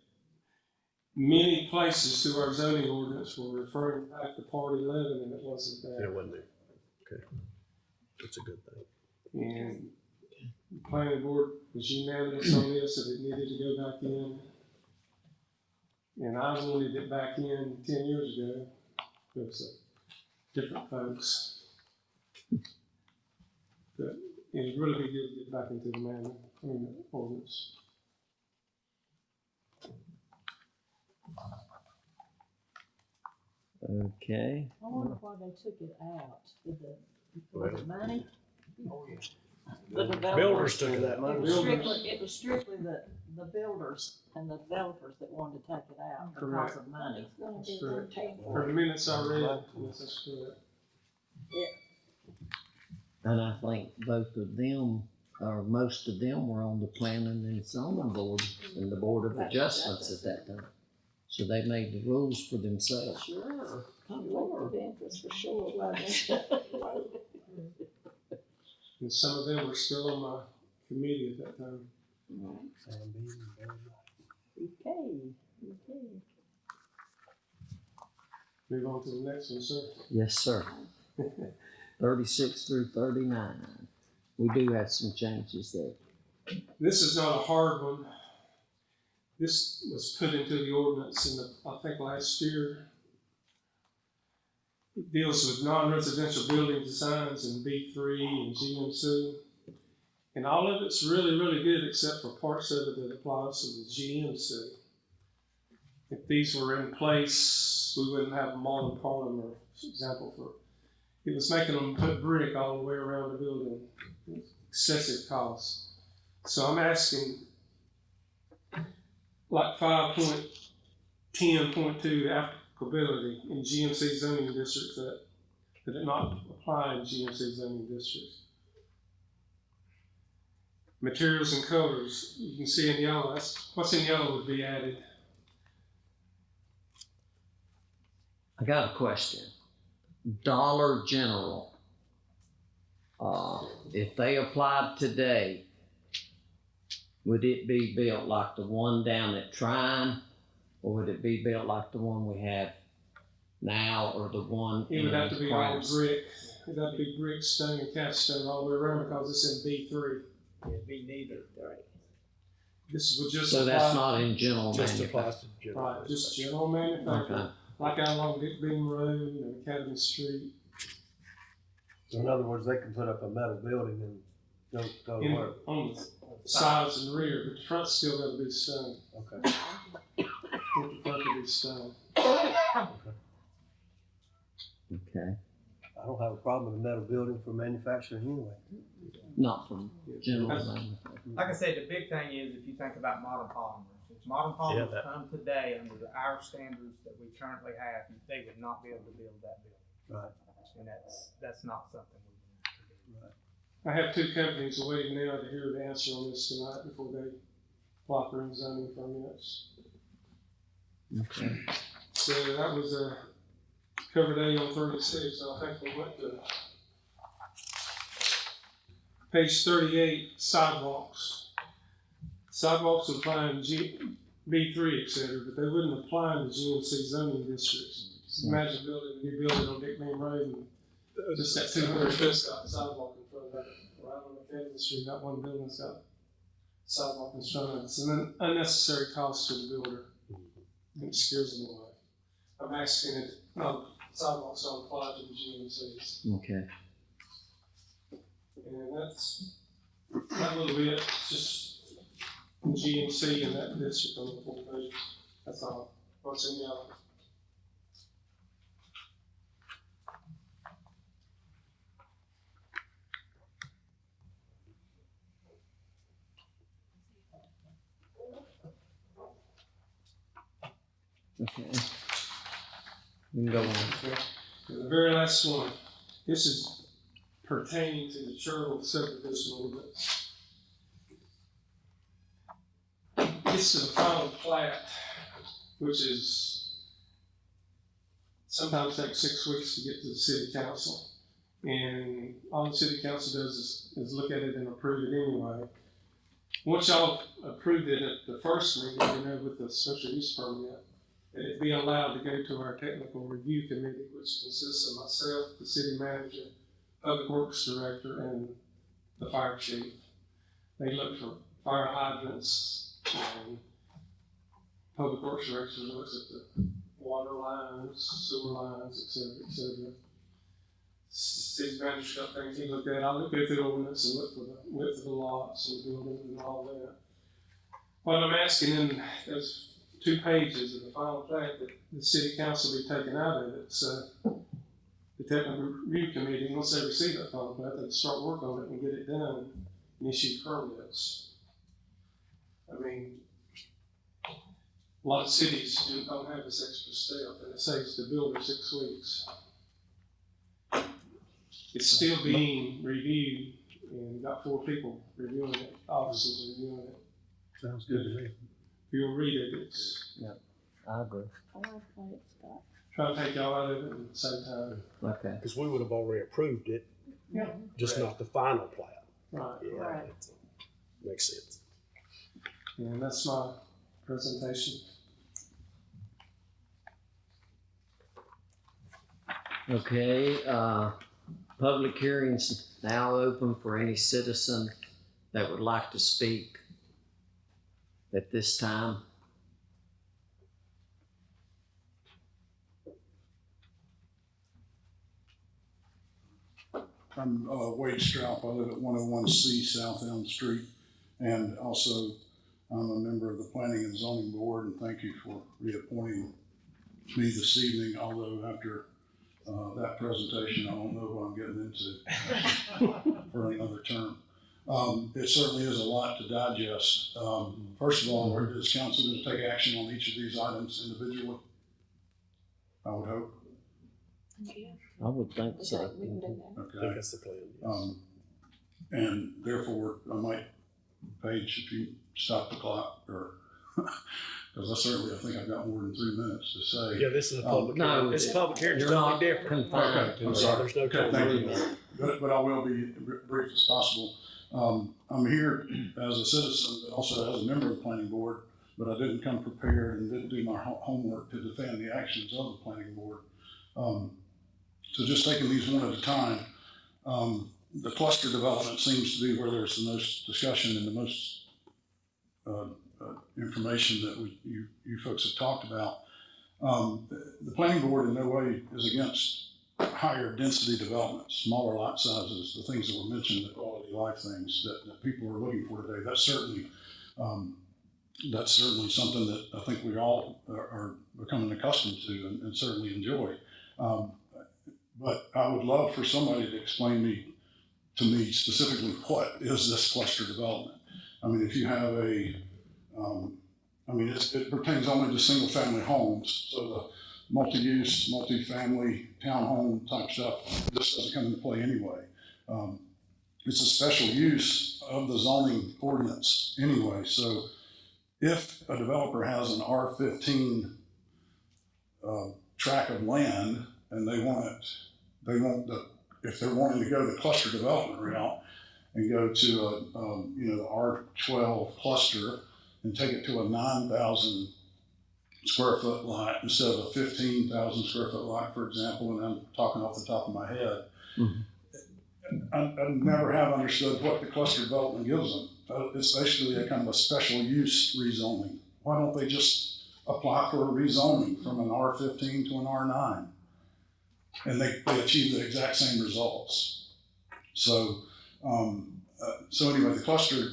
many places through our zoning ordinance were referring back to Part 11 and it wasn't It there. wasn't there. Okay. That's a good thing. And the planning board was unanimous on this, that it needed to go back in. And I wanted it back in 10 years ago, because of different folks. But it'd really be good to get back into the manual, the ordinance. Okay. I wonder why they took it out. Was it money? The developers. Builders took that money. It was strictly the builders and the developers that wanted to take it out because Correct. of money. It's gonna be That's their correct. table. For the minutes I read, yes, that's correct. And I think both of them, or most of them, were on the planning and zoning board and the board of adjustments at that time. So they made the rules for themselves. Sure, conflict of interest for sure, wasn't it? And some of them were still on my committee at that time. Okay. Move on to the next one, sir. Yes, sir. 36 through 39. We do have some changes there. This is not a hard one. This was put into the ordinance I think last year. It deals with non-residential building designs in B3 and GMC. And all of it's really, really good except for parts of it that applies to the GMC. If these were in place, we wouldn't have a modern parlor, for example, it was making them put brick all the way around the building. Excessive cost. So I'm asking like 5.10.2 applicability in GMC zoning districts that it not apply in GMC zoning districts. Materials and colors, you can see in yellow, what's in yellow would be added. I got a question. Dollar General, if they applied today, would it be built like the one down at Trine, or would it be built like the one we have now, or the one It would have to be all Kraus? brick. It would have to be brick, stone, and cast stone all the way around because it's in B3. It'd be neither. This would just So that's apply, not in general Just manufacturing. applies to general. right, just general manufacturing. Okay. Like out along Dick Beam Road and Academy Street. So in other words, they can put up a metal building and go to In, work. on the sides and rear, but the front's still got to be stone. Okay. The front will be stone. Okay. I don't have a problem with a metal building for manufacturing anyway. Not from general That's- manufacturing. Like I said, the big thing is if you think about modern polymers, if modern Yeah, polymers that- come today under our standards that we currently have, they would not be able to build that building. Right. And that's not something we want to do. I have two companies waiting now to hear the answer on this tonight before they apply for zoning permits. Okay. So that was covered A on 36. I think we went to page 38, sidewalks. Sidewalks would apply in B3, et cetera, but they wouldn't apply in the GMC zoning districts. Imagine building a new building on Dick Beam Road and just that 200 foot sidewalk in front of it. Right on the Academy Street, that one building's got sidewalk in front of it. It's an unnecessary cost to the builder. And it scares them away. I'm asking it, no, sidewalks don't apply to the GMCs. Okay. And that's that little bit, just GMC in that district on the 4 pages. That's all. What's in yellow? Okay. You can go on. And the very last one, this is pertaining to the Cherryville subdivision ordinance. This is the final plat, which is sometimes takes 6 weeks to get to the city council. And all the city council does is look at it and approve it anyway. Once y'all approved it at the first meeting, with the special use permit, that it be allowed to go to our technical review committee, which consists of myself, the city manager, public works director, and the fire chief. They look for fire hydrants, and public works director looks at the water lines, sewer lines, et cetera, et cetera. City manager got things he looked at. I looked at the ordinance and looked for the width of the lots and the buildings and all that. What I'm asking in those 2 pages of the final plat that the city council be taken out of it, so the technical review committee, once they receive that final plat, they can start working on it and get it done and issue permits. I mean, a lot of cities don't have this extra step, and it saves the builder 6 weeks. It's still being reviewed, and got 4 people reviewing it, officers reviewing it. Sounds good to me. If you'll read it, it's I agree. I like what it's got. trying to take y'all out of it at the same time. Okay. Because we would have already approved it, Yeah. just not the final plat. Right, Yeah, Right. makes sense. and that's my presentation. Okay, public hearings now open for any citizen that would like to speak at this time. I'm Wade Straub. I live at 101C South Elm Street, and also I'm a member of the Planning and Zoning Board, and thank you for reappointing me this evening, although after that presentation, I don't know what I'm getting into for another term. It certainly is a lot to digest. First of all, is council going to take action on each of these items individually? I would hope. I would think so. I think Okay. that's the plan. And therefore, I might, Paige, if you stop the clock, or, because I think I've got more than 3 minutes to say. Yeah, this is a public no, hearing. This public hearing is you're not totally different. confined. Okay, I'm sorry. There's no Okay, thank you. conflict. But I will be brief as possible. I'm here as a citizen, but also as a member of the planning board, but I didn't come prepared and didn't do my homework to defend the actions of the planning board. So just taking these one at a time, the cluster development seems to be where there's the most discussion and the most information that you folks have talked about. The planning board in no way is against higher density development, smaller lot sizes, the things that were mentioned, the quality of life things that people are looking for today. That's certainly something that I think we all are becoming accustomed to and certainly enjoy. But I would love for somebody to explain to me specifically what is this cluster development. I mean, if you have it pertains only to single family homes, so the multi-use, multi-family, townhome type stuff, this doesn't come into play anyway. It's a special use of the zoning ordinance anyway, so if a developer has an R15 tract of land and if they're wanting to go the cluster development route and go to the R12 cluster and take it to a 9,000 square foot lot instead of a 15,000 square foot lot, for example, and I'm talking off the top of my head. Mm-hmm. I never have understood what the cluster development gives them. It's basically a kind of a special use rezoning. Why don't they just apply for a rezoning from an R15 to an R9? And they achieve the exact same results. So anyway, the cluster,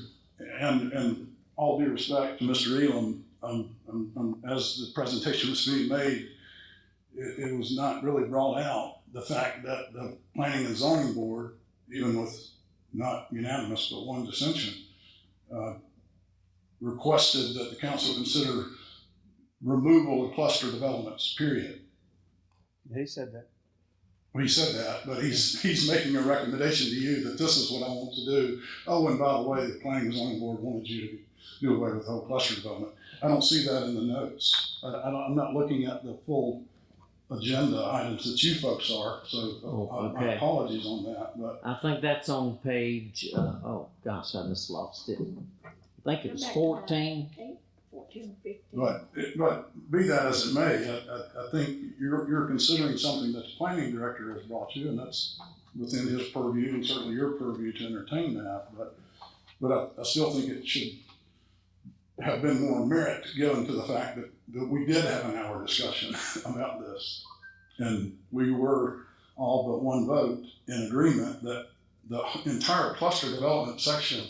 and all due respect to Mr. Elam, as the presentation was being made, it was not really brought out the fact that the Planning and Zoning Board, even with not unanimous but one dissension, requested that the council consider removal of cluster developments, period. He said that. Well, he said that, but he's making a recommendation to you that this is what I want to do. Oh, and by the way, the Planning and Zoning Board wanted you to do away with the whole cluster development. I don't see that in the notes. I'm not looking at the full agenda items that you folks are, so my apologies on that. But I think that's on page, oh gosh, I just lost it. I think it was 14. 14, 15. But be that as it may, I think you're considering something that the planning director has brought you, and that's within his purview and certainly your purview to entertain that. But I still think it should have been more merit given to the fact that we did have an hour discussion about this, and we were all but one vote in agreement that the entire cluster development section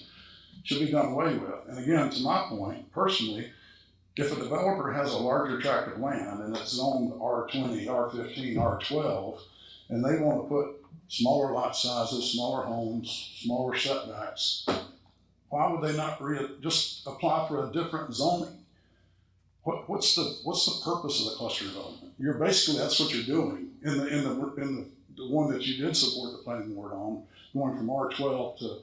should be done away with. And again, to my point, personally, if a developer has a larger tract of land and it's zoned R20, R15, R12, and they want to put smaller lot sizes, smaller homes, smaller setbacks, why would they not just apply for a different zoning? What's the purpose of the cluster development? You're basically, that's what you're doing in the one that you did support the planning board on, going from R12 to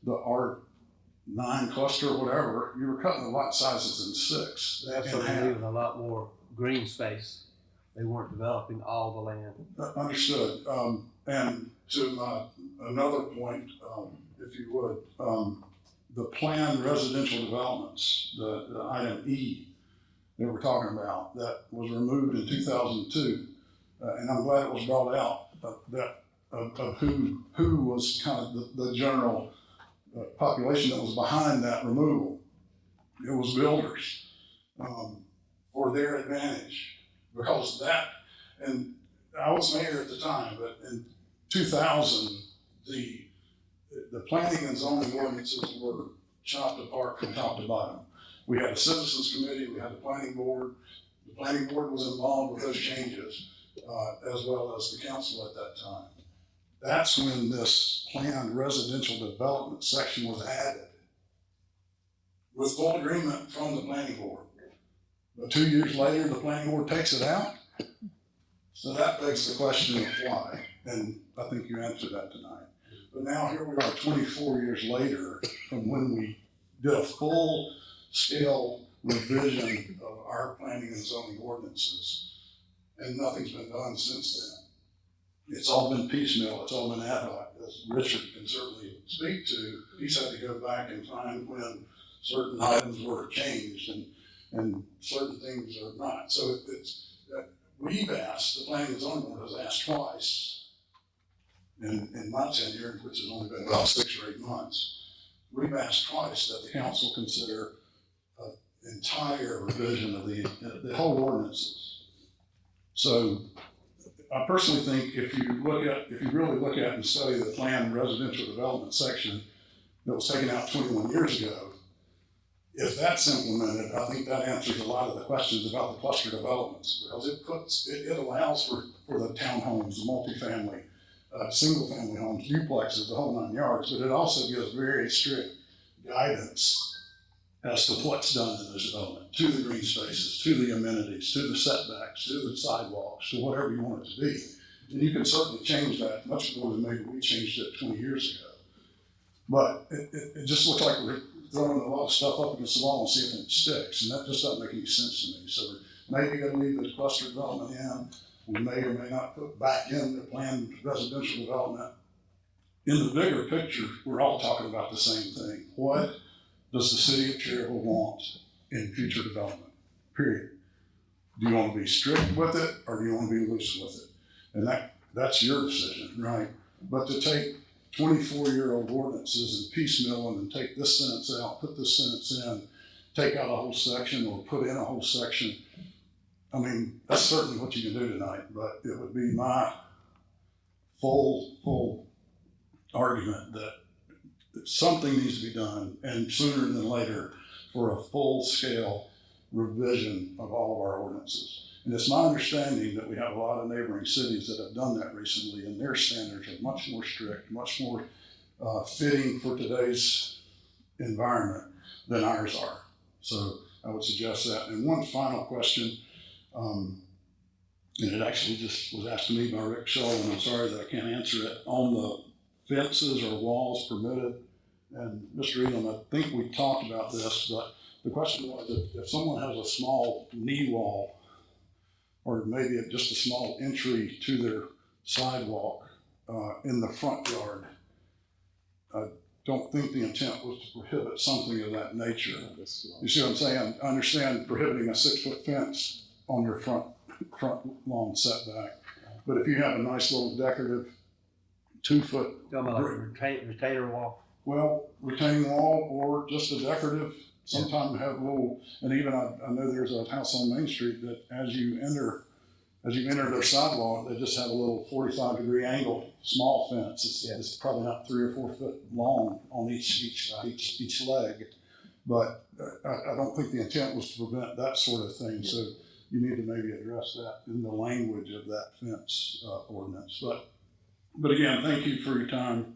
the R9 cluster or whatever. You were cutting the lot sizes in 6. That's what they're leaving a lot more green space. They weren't developing all the land. Understood. And to another point, if you would, the planned residential developments, the item E that we're talking about, that was removed in 2002, and I'm glad it was brought out of who was kind of the general population that was behind that removal. It was builders for their advantage, because that, and I was mayor at the time, but in 2000, the planning and zoning ordinances were chopped apart from top to bottom. We had a citizens committee, we had the planning board. The planning board was involved with those changes, as well as the council at that time. That's when this planned residential development section was added, with full agreement from the planning board. But 2 years later, the planning board takes it out. So that begs the question of why, and I think you answered that tonight. But now here we are 24 years later from when we did a full scale revision of our planning and zoning ordinances, and nothing's been done since then. It's all been piecemeal, it's all been ad hoc, as Richard can certainly speak to. He's had to go back and find when certain items were changed and certain things are not. So we've asked, the planning and zoning board has asked twice in my tenure, which has only been about 6 or 8 months, we've asked twice that the council consider an entire revision of the whole ordinances. So I personally think if you really look at and study the planned residential development section that was taken out 21 years ago, if that's implemented, I think that answers a lot of the questions about the cluster developments, because it allows for the townhomes, the multifamily, single family homes, duplexes, the whole 9 yards, but it also gives very strict guidance as to what's done in this development, to the green spaces, to the amenities, to the setbacks, to the sidewalks, to whatever you want it to be. And you can certainly change that much more than maybe we changed it 20 years ago. But it just looks like we're throwing a lot of stuff up against the wall and see if it sticks, and that just doesn't make any sense to me. So maybe going to leave the cluster development in. We may or may not put back in the planned residential development. In the bigger picture, we're all talking about the same thing. What does the city of Cherryville want in future development, period? Do you want to be strict with it, or do you want to be loose with it? And that's your decision, right? But to take 24-year-old ordinances and piecemeal them and take this sentence out, put this sentence in, take out a whole section or put in a whole section, I mean, that's certainly what you can do tonight, but it would be my full argument that something needs to be done, and sooner than later, for for a full-scale revision of all of our ordinances. And it's my understanding that we have a lot of neighboring cities that have done that recently, and their standards are much more strict, much more fitting for today's environment than ours are. So I would suggest that. And one final question, and it actually just was asked to me by Rick Shaw, and I'm sorry that I can't answer it, on the fences or walls permitted. And Mr. Elam, I think we talked about this, but the question was if someone has a small knee wall, or maybe just a small entry to their sidewalk in the front yard, I don't think the intent was to prohibit something of that nature. You see what I'm saying? I understand prohibiting a 6-foot fence on your front lawn setback, but if you have a nice little decorative 2-foot Retainer wall. well, retaining wall or just a decorative, sometimes have a little, and even I know there's a house on Main Street that as you enter their sidewalk, they just have a little 45-degree angle, small fence. It's probably not 3 or 4 foot long on each leg. But I don't think the intent was to prevent that sort of thing. So you need to maybe address that in the language of that fence ordinance. But again, thank you for your time.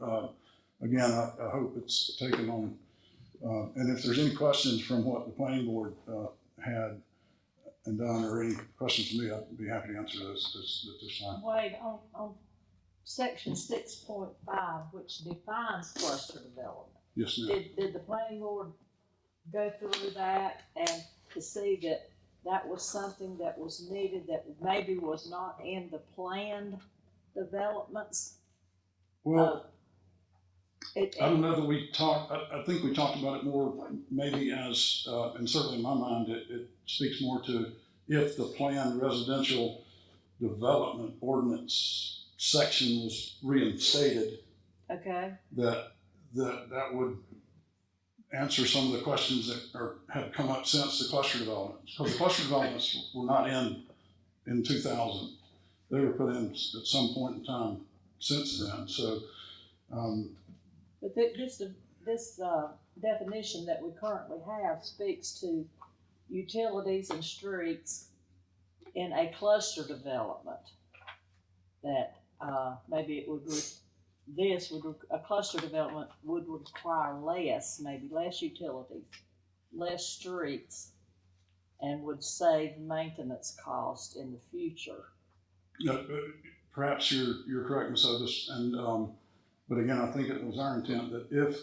Again, I hope it's taken on. And if there's any questions from what the planning board had and done, or any questions to me, I'd be happy to answer those at this time. Wade, on section 6.5, which defines cluster development. Yes, ma'am. Did the planning board go through that and to see that that was something that was needed that maybe was not in the planned developments? Well, I don't know that we talked, I think we talked about it more maybe as, and certainly in my mind, it speaks more to if the planned residential development ordinance section was reinstated. Okay. That would answer some of the questions that have come up since the cluster developments. Because the cluster developments were not in 2000. They were put in at some point in time since then. So, but this definition that we currently have speaks to utilities and streets in a cluster development. That maybe it would a cluster development would require maybe less utilities, less streets, and would save maintenance costs in the future. Yeah, perhaps you're correct, Ms. Otis, and but again, I think it was our intent that if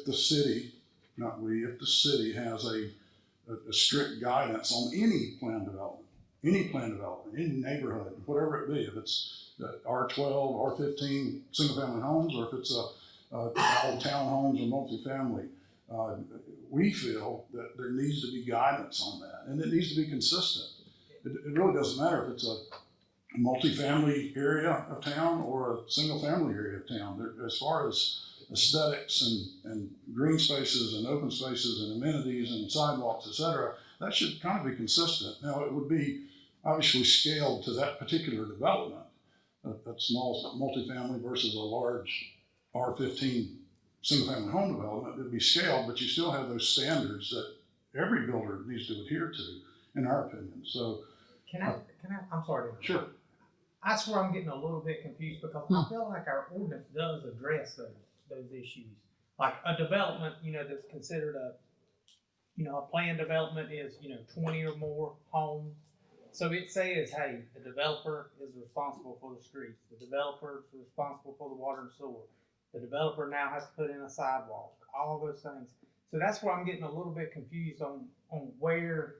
the city, not we, if the city has a strict guidance on any plan development, any neighborhood, whatever it be, if it's R12, R15 single-family homes, or if it's all townhomes or multifamily, we feel that there needs to be guidance on that, and it needs to be consistent. It really doesn't matter if it's a multifamily area of town or a single-family area of town. As far as aesthetics and green spaces and open spaces and amenities and sidewalks, et cetera, that should kind of be consistent. Now, it would be obviously scaled to that particular development. That small multifamily versus a large R15 single-family home development would be scaled, but you still have those standards that every builder needs to adhere to, in our opinion. So, I'm sorry. Sure. That's where I'm getting a little bit confused because I feel like our ordinance does address those issues. Like a development, that's considered a planned development is, 20 or more homes. So it says, hey, the developer is responsible for the streets. The developer is responsible for the water and sewer. The developer now has to put in a sidewalk, all those things. So that's where I'm getting a little bit confused on where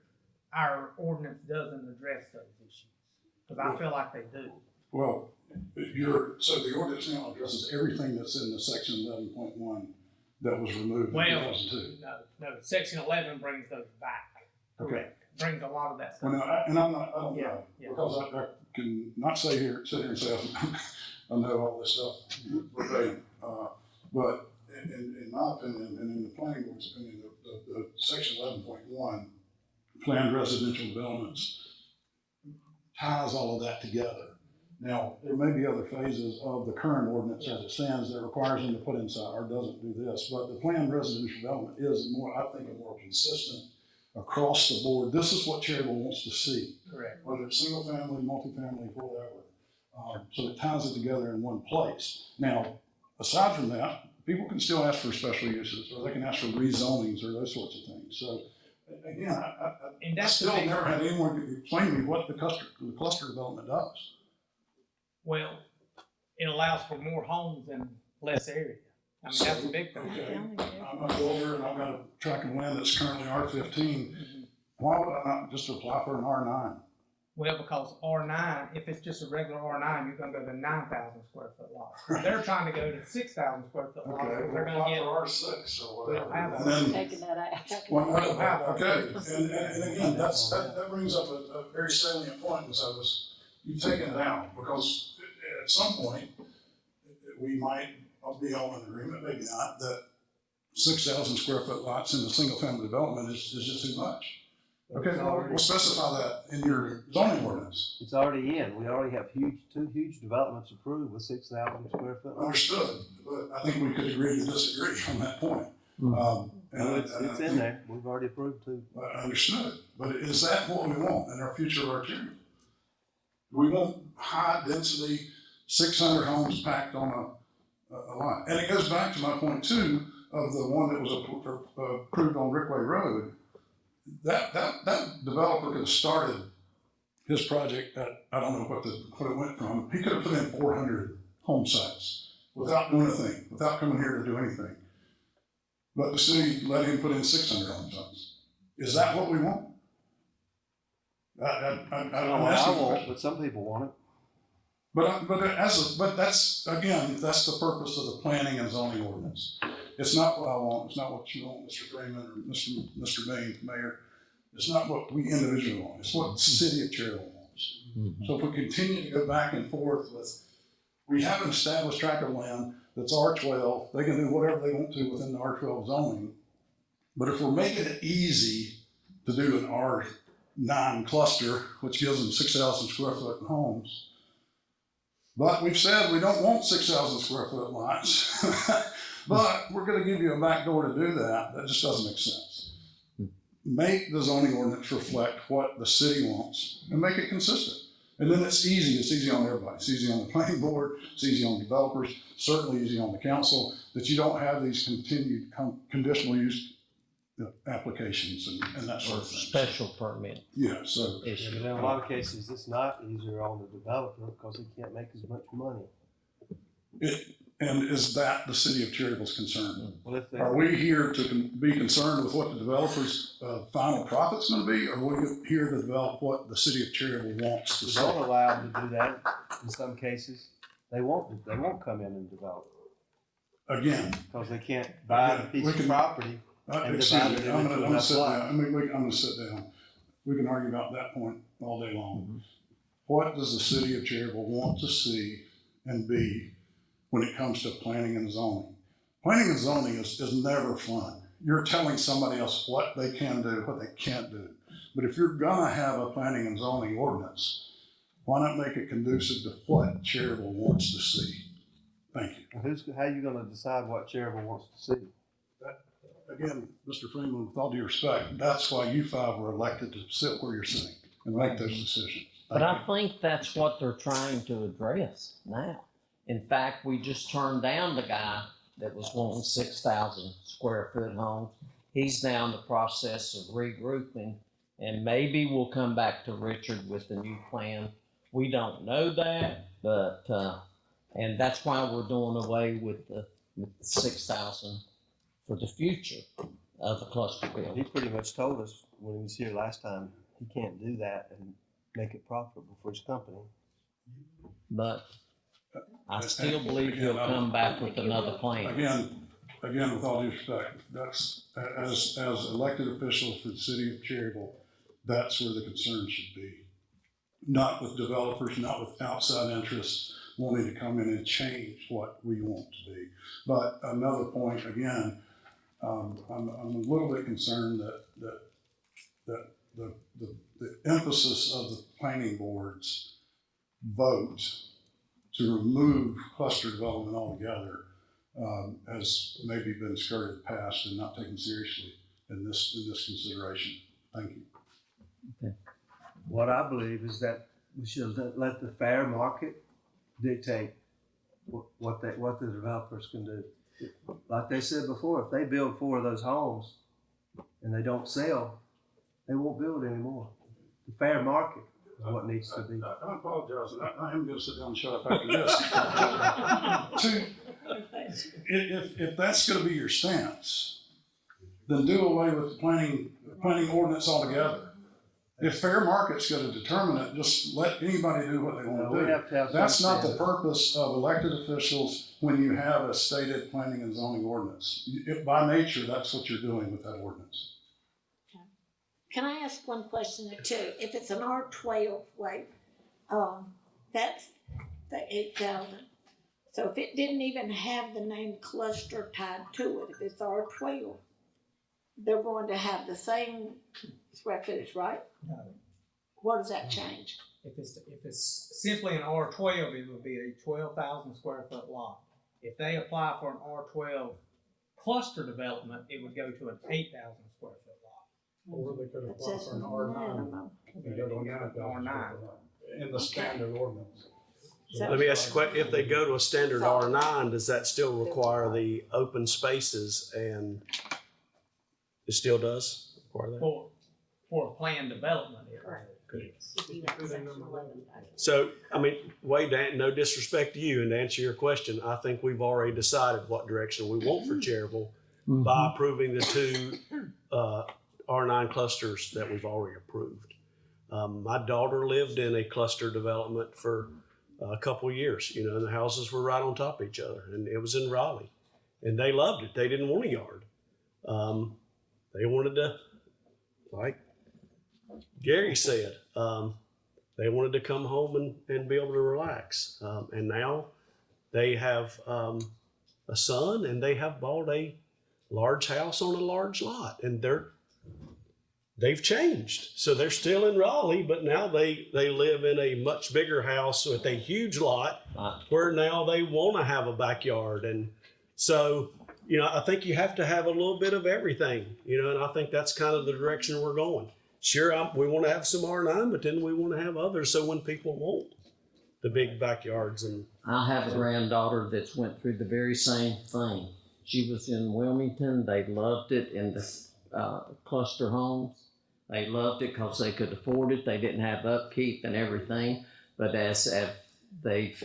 our ordinance doesn't address those issues. Because I feel like they do. Well, so the ordinance now addresses everything that's in the section 11.1 that was removed in 2002. No, section 11 brings those back. Correct. Brings a lot of that stuff. Well, I don't know, because I can not sit here and say I know all this stuff verbatim. But in my opinion, and in the planning board's opinion, the section 11.1 planned residential developments ties all of that together. Now, there may be other phases of the current ordinance as it stands that requires them to put inside or doesn't do this, but the planned residential development is more, I think, a more consistent across the board. This is what Cherryville wants to see, Correct. whether it's single family, multifamily, whatever. So it ties it together in one place. Now, aside from that, people can still ask for special uses, or they can ask for rezonings or those sorts of things. So again, And I that's the still thing. never had anyone explain to me what the cluster development does. Well, it allows for more homes and less area. I mean, that's the big thing. Okay, I'm a builder and I've got a tract of land that's currently R15. Why would I not just apply for an R9? Well, because R9, if it's just a regular R9, you're gonna go to 9,000 square foot lot. They're trying to go to 6,000 square foot lots. Okay, because we'll they're gonna apply get. for R6 or We don't have whatever. one. And then, Taking that out. well, okay, and again, that brings up a very salient point, you've taken it out, because at some point, we might be all in agreement, maybe not, that 6,000 square foot lots in the single family development is just too much. Okay, we'll specify that in your zoning ordinance. It's already in. We already have two huge developments approved with 6,000 square foot. Understood, but I think we could agree to disagree on that point. No, it's in there. We've already approved two. Understood, but is that what we want in our future arterial? We want high density, 600 homes packed on a line. And it goes back to my point too, of the one that was approved on Rickway Road. That developer could have started his project at, I don't know what it went from. He could have put in 400 home sites without doing a thing, without coming here to do anything. But the city let him put in 600 home sites. Is that what we want? I won't, but some people want it. But that's, again, that's the purpose of the planning and zoning ordinance. It's not what I want, it's not what you want, Mr. Freeman or Mr. Bain, Mayor. It's not what we individually want, it's what the city of Cherryville wants. So if we continue to go back and forth with, we have an established tract of land that's R12, they can do whatever they want to within the R12 zoning. But if we're making it easy to do an R9 cluster, which gives them 6,000 square foot homes, but we've said we don't want 6,000 square foot lots. But we're going to give you a back door to do that. That just doesn't make sense. Make the zoning ordinance reflect what the city wants and make it consistent. And then it's easy. It's easy on everybody. It's easy on the planning board. It's easy on developers. Certainly easy on the council, that you don't have these continued conditional use applications and that sort of thing. Special permit. Yeah, so. issue. In a lot of cases, it's not easier on the developer because he can't make as much money. And is that the city of Cherryville's concern? Well, if they, Are we here to be concerned with what the developer's final profit's going to be, or are we here to develop what the city of Cherryville wants to we see? don't allow them to do that in some cases, they won't come in and develop Again, because they can't buy a piece of property. And excuse divide me, it I'm into gonna enough sit lots. down. I'm gonna sit down. We can argue about that point all day long. What does the city of Cherryville want to see and be when it comes to planning and zoning? Planning and zoning is never fun. You're telling somebody else what they can do, what they can't do. But if you're gonna have a planning and zoning ordinance, why not make it conducive to what Cherryville wants to see? Thank you. How are you gonna decide what Cherryville wants to see? Again, Mr. Freeman, with all due respect, that's why you five were elected, to sit where you're sitting and make those decisions. But I think that's what they're trying to address now. In fact, we just turned down the guy that was wanting 6,000 square foot homes. He's now in the process of regrouping, and maybe we'll come back to Richard with the new plan. We don't know that, but, and that's why we're doing away with the 6,000 for the future of the cluster building. He pretty much told us when he was here last time, he can't do that and make it profitable for his company. But I still believe he'll come back with another plan. Again, with all due respect, that's, as elected officials for the city of Cherryville, that's where the concern should be. Not with developers, not with outside interests wanting to come in and change what we want to be. But another point, again, I'm a little bit concerned that the emphasis of the planning board's vote to remove cluster development altogether has maybe been skirted past and not taken seriously in this consideration. Thank you. What I believe is that we should let the fair market dictate what the developers can do. Like they said before, if they build 4 of those homes and they don't sell, they won't build anymore. The fair market is what needs to be. I apologize. I am going to sit down and shut up after this. If that's going to be your stance, then do away with the planning ordinance altogether. If fair market's going to determine it, just let anybody do what they want to do. We have to have That's some not the standard. purpose of elected officials when you have a stated planning and zoning ordinance. By nature, that's what you're doing with that ordinance. Can I ask one question or two? If it's an R12 waiver, that's the 8,000. So if it didn't even have the name cluster tied to it, if it's R12, they're going to have the same square footage, right? No. What does that change? If it's simply an R12, it would be a 12,000 square foot lot. If they apply for an R12 cluster development, it would go to an 8,000 square foot lot. Or they could It apply says for an R9. minimum. And go to a 9,000 in the standard ordinance. So- Let me ask you a question. If they go to a standard R9, does that still require the open spaces, and it still does require that? For a planned development area. Yes, if you have section 11. So, I mean, Wade, no disrespect to you, and to answer your question, I think we've already decided what direction we want for Cherryville by approving the 2 R9 clusters that we've already approved. My daughter lived in a cluster development for a couple of years, and the houses were right on top of each other, and it was in Raleigh, and they loved it. They didn't want a yard. They wanted to, like Gary said, they wanted to come home and be able to relax. And now they have a son, and they have bought a large house on a large lot, and they've changed. So they're still in Raleigh, but now they live in a much bigger house with a huge lot where now they want to have a backyard. And so, I think you have to have a little bit of everything, and I think that's kind of the direction we're going. Sure, we want to have some R9, but then we want to have others. So when people want the big backyards, and I have a granddaughter that's went through the very same thing. She was in Wilmington. They loved it in the cluster homes. They loved it because they could afford it. They didn't have upkeep and everything. But as they've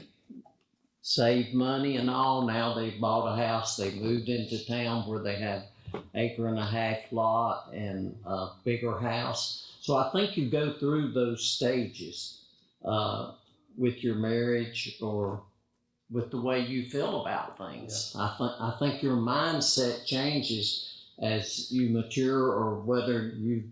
saved money and all, now they've bought a house. They moved into town where they have 1.5 acre lot and a bigger house. So I think you go through those stages with your marriage or with the way you feel about things. Yeah. I think your mindset changes as you mature, or whether you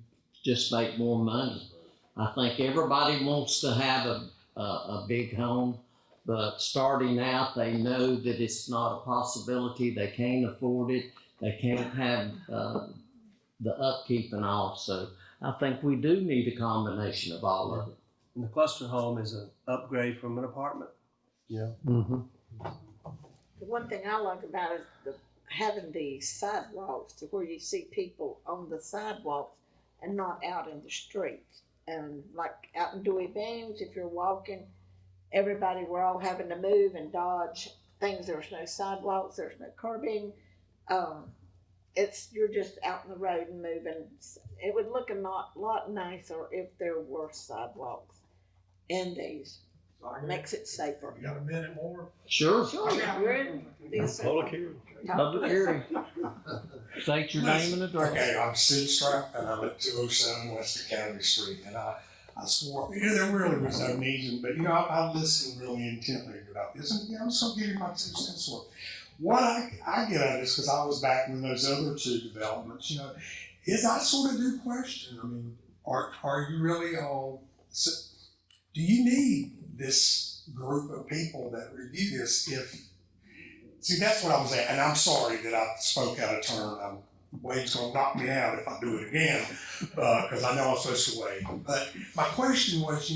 just make more money. I think everybody wants to have a big home, but starting out, they know that it's not a possibility. They can't afford it. They can't have the upkeep and all. So I think we do need a combination of all of it. And the cluster home is an upgrade from an apartment, The one thing I like about it is having the sidewalks to where you see people on the sidewalks and not out in the streets. And like out in Dewey Beams, if you're walking, we're all having to move and dodge things. There's no sidewalks, there's no curbing. You're just out in the road and moving. It would look a lot nicer if there were sidewalks in these. Makes it safer. You got a minute more? Sure. You're in these. public hearing. Public hearing. State your name and address. Okay, I'm Sid Strap, and I'm at 207 West Academy Street, and I swore, there really was no need, but I listened really intently about this, and I'm just going to give you my 2 cents worth. What I get out of this, because I was back when those other 2 developments, is I sort of do question. I mean, are you really all? Do you need this group of people that review this? See, that's what I was at, and I'm sorry that I spoke out of turn. Wade's going to knock me out if I do it again, because I know I'm supposed to wait. But my question was,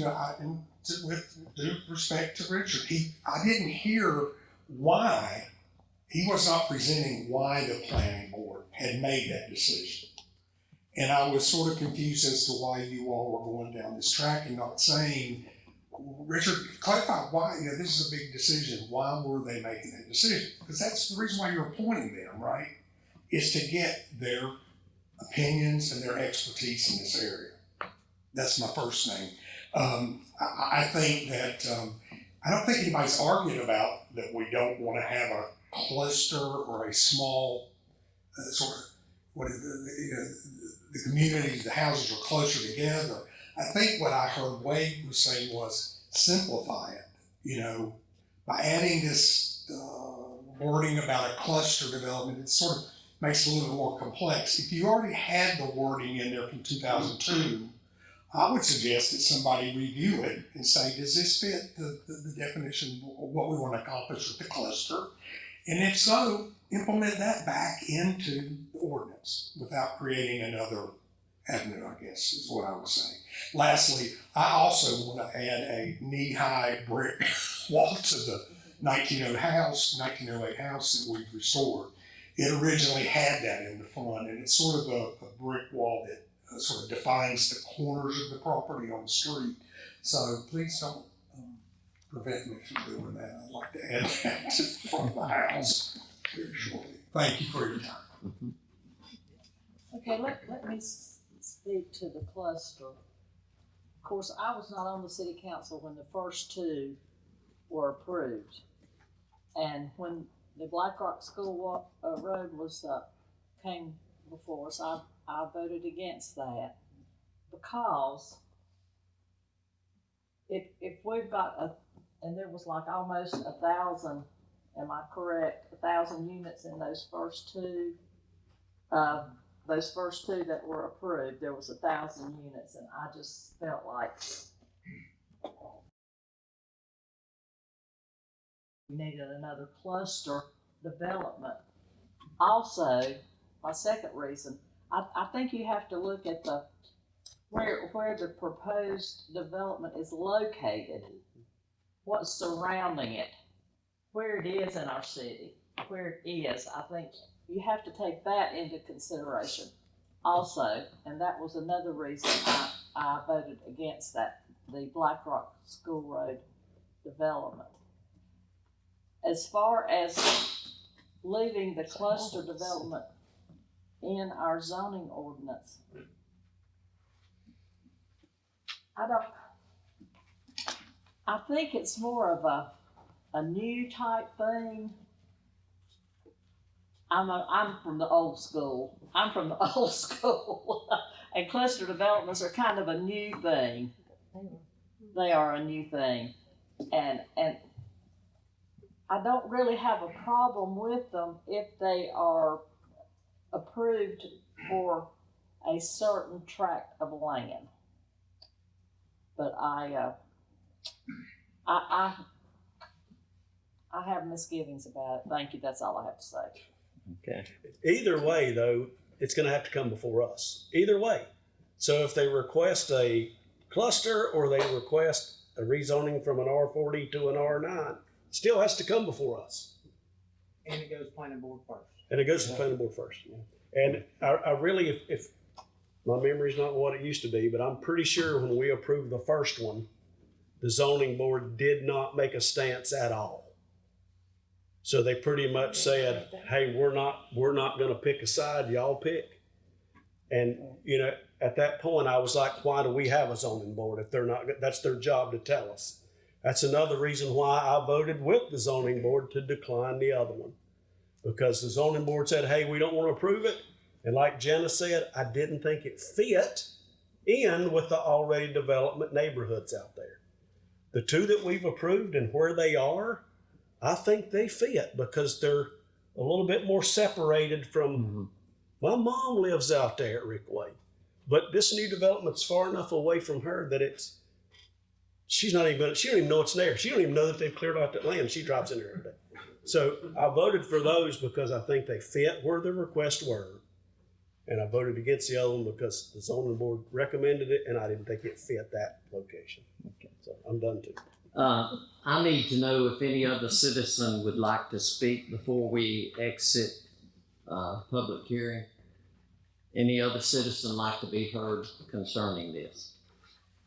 with due respect to Richard, I didn't hear why, he was not presenting why the planning board had made that decision. And I was sort of confused as to why you all were going down this track and not saying, Richard, clarify why, this is a big decision. Why were they making that decision? Because that's the reason why you're appointing them, right? Is to get their opinions and their expertise in this area. That's my first thing. I think that, I don't think anybody's arguing about that we don't want to have a cluster or a small sort of, the communities, the houses are closer together. I think what I heard Wade was saying was simplify it, by adding this wording about a cluster development, it sort of makes it a little more complex. If you already had the wording in there from 2002, I would suggest that somebody review it and say, does this fit the definition of what we want to accomplish with the cluster? And if so, implement that back into the ordinance without creating another avenue, I guess, is what I was saying. Lastly, I also want to add a knee-high brick wall to the 1908 house that we've restored. It originally had that in the front, and it's sort of a brick wall that sort of defines the corners of the property on the street. So please don't prevent me from doing that. I'd like to add that to the front of the house very shortly. Thank you for your time. Okay, let me speak to the cluster. Of course, I was not on the city council when the first two were approved. And when the Black Rock School Road was came before us, I voted against that because if we've got and there was like almost 1,000, am I correct? 1,000 units in those first two that were approved. There was 1,000 units, and I just felt like we needed another cluster development. Also, my second reason, I think you have to look at where the proposed development is located, what's surrounding it, where it is in our city, where it is. I think you have to take that into consideration also, and that was another reason I voted against the Black Rock School Road development. As far as leaving the cluster development in our zoning ordinance, I think it's more of a new type thing. I'm from the old school. And cluster developments are kind of a new thing. They are a new thing. And I don't really have a problem with them if they are approved for a certain tract of land. But I have misgivings about it. Thank you. That's all I have to say. Okay. Either way, though, it's going to have to come before us. Either way. So if they request a cluster or they request a rezoning from an R40 to an R9, still has to come before us. And it goes planning board first. And it goes to the planning board first. And I really, if my memory's not what it used to be, but I'm pretty sure when we approved the first one, the zoning board did not make a stance at all. So they pretty much said, hey, we're not going to pick a side, y'all pick. And, at that point, I was like, why do we have a zoning board if they're not, that's their job to tell us. That's another reason why I voted with the zoning board to decline the other one. Because the zoning board said, hey, we don't want to approve it. And like Jenna said, I didn't think it fit in with the already development neighborhoods out there. The two that we've approved and where they are, I think they fit because they're a little bit more separated from, my mom lives out there at Rickway, but this new development's far enough away from her that she don't even know it's there. She don't even know that they've cleared out that land. She drives in there every day. So I voted for those because I think they fit where the requests were. And I voted against the other one because the zoning board recommended it and I didn't think it fit that location. Okay. So So I'm done too. I need to know if any other citizen would like to speak before we exit public hearing. Any other citizen like to be heard concerning this?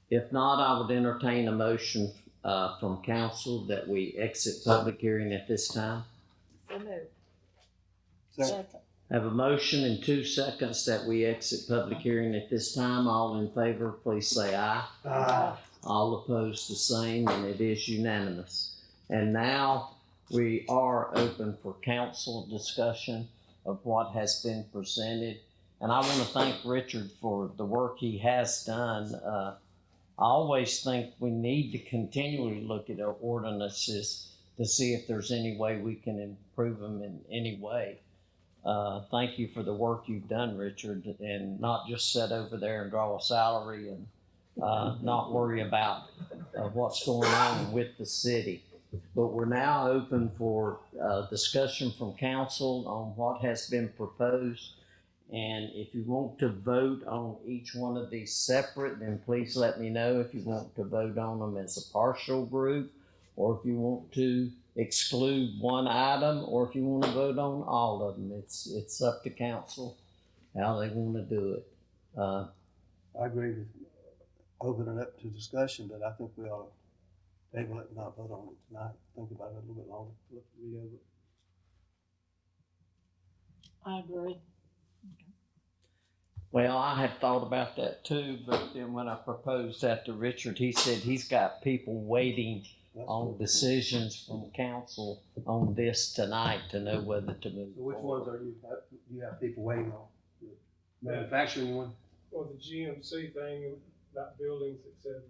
If not, I would entertain a motion from council that we exit public hearing at this time. So moved. Second. Have a motion in 2 seconds that we exit public hearing at this time. All in favor, please say aye. Aye. All opposed, the same, and it is unanimous. And now we are open for council discussion of what has been presented. And I want to thank Richard for the work he has done. I always think we need to continually look at our ordinances to see if there's any way we can improve them in any way. Thank you for the work you've done, Richard, and not just sit over there and draw a salary and not worry about what's going on with the city. But we're now open for discussion from council on what has been proposed. And if you want to vote on each one of these separate, then please let me know if you want to vote on them as a partial group, or if you want to exclude one item, or if you want to vote on all of them. It's up to council how they want to do it. I agree with opening it up to discussion, but I think we ought to table it and not vote on it tonight. Think about it a little bit longer. Look at the over. I agree. Well, I had thought about that too, but then when I proposed that to Richard, he said he's got people waiting on decisions from council on this tonight to know whether to move So which forward. ones are you have people waiting on? The manufacturing one? Or the GMC thing about buildings, et cetera.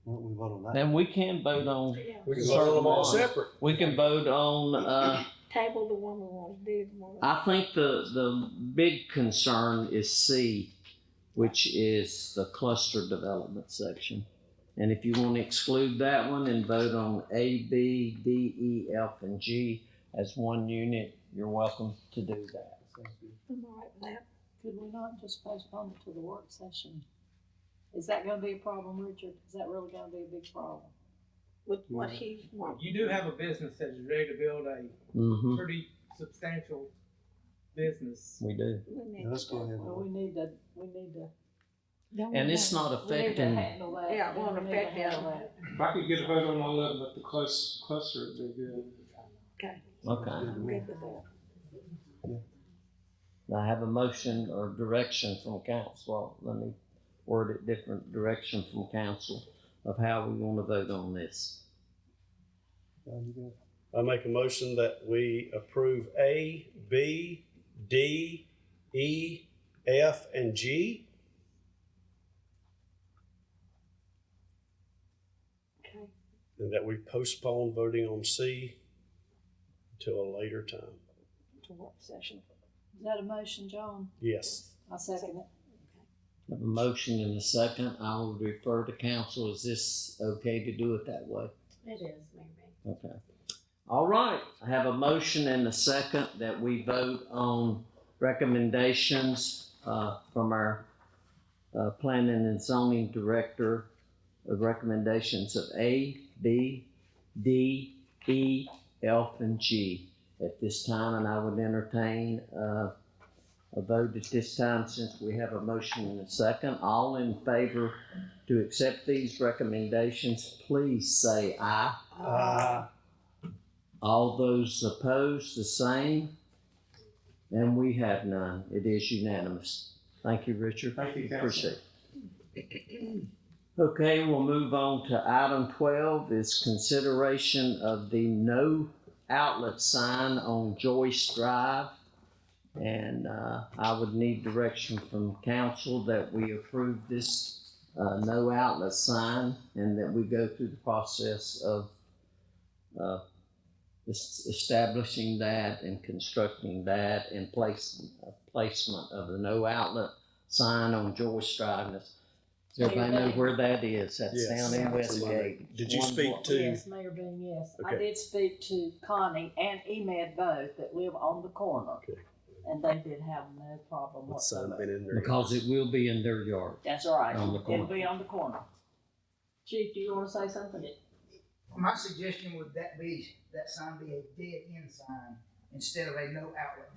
Why don't we vote on that? Then we can vote on, We can vote on them all separate. we can vote on, Table the one we want to do tomorrow. I think the big concern is C, which is the cluster development section. And if you want to exclude that one and vote on A, B, D, E, F, and G as one unit, you're welcome to do that. I'm all right with that. Could we not just postpone it to the work session? Is that gonna be a problem, Richard? Is that really gonna be a big problem? With what he wants. You do have a business that's ready to build a Mm-hmm, pretty substantial business. we do. Yeah, let's go ahead. Well, we need to, And it's not we need to affecting, handle that. Yeah, it won't We need to affect the handle other. that. If I could get a vote on all of them at the cluster, it'd be good. okay. I'm good with that. I have a motion or direction from council. Let me word it different, direction from council of how we want to vote on this. I make a motion that we approve A, B, D, E, F, and G. Okay. And that we postpone voting on C until a later time. To work session. Is that a motion, John? Yes. I second it. Have a motion and a second. I will refer to council. Is this okay to do it that way? It is, Mayor May. Okay. All right. I have a motion and a second that we vote on recommendations from our planning and zoning director of recommendations of A, B, D, E, F, and G at this time, and I would entertain a vote at this time since we have a motion and a second. All in favor to accept these recommendations, please say aye. All those opposed, the same. And we have none. It is unanimous. Thank you, Richard. Thank you, Council. Appreciate it. Okay, we'll move on to item 12 is consideration of the no outlet sign on Joyce Drive. And I would need direction from council that we approve this no outlet sign and that we go through the process of establishing that and constructing that and placement of the no outlet sign on Joyce Drive. Does everybody know where that is? That's Yes. down in Westgate. Did you One speak block. to? Yes, Mayor Boone, yes. I Okay. did speak to Connie and Emed both that live on the corner. Okay. And they did have no problem What sign whatsoever. been in there? Because it will be in their yard. That's right. On the corner. It'll be on the corner. Chief, do you wanna say something? My suggestion would that sign be a dead end sign instead of a no outlet.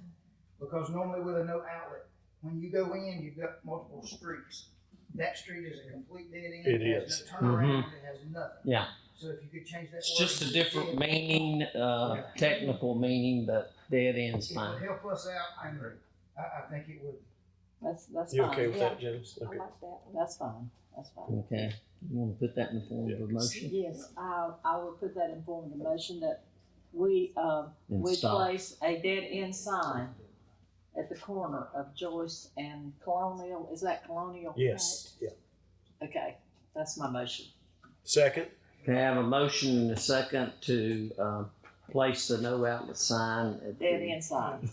Because normally with a no outlet, when you go in, you've got multiple streets. That street is a complete dead end. It has is. no turnaround, it has nothing. Yeah. So if you could change that. It's word just a to different dead, meaning, technical meaning, but dead end's it would fine. help us out, and I think it would. That's You fine. okay with Yeah. that, James? I Okay. like that one. That's fine, that's fine. Okay, you wanna put that in the form of a motion? Yes, I will put that in form of the motion that we Install. place a dead end sign at the corner of Joyce and Colonial, is that Colonial? Yes, yeah. Okay, that's my motion. Second? Okay, I have a motion and a second to, place the no outlet sign at Dead the end sign.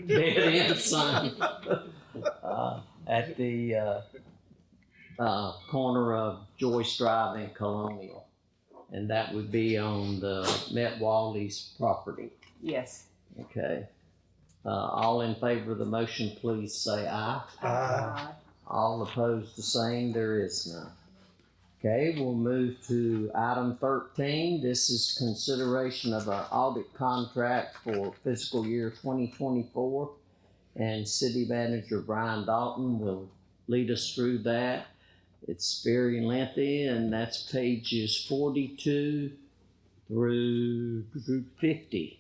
dead end sign, at the, corner of Joyce Drive and Colonial. And that would be on the Met Wally's property. Yes. Okay. All in favor of the motion, please say aye. Aye. All opposed, the same. There is none. Okay, we'll move to item 13. This is consideration of an audit contract for fiscal year 2024. And City Manager Brian Dalton will lead us through that. It's very lengthy, and that's pages 42 through 50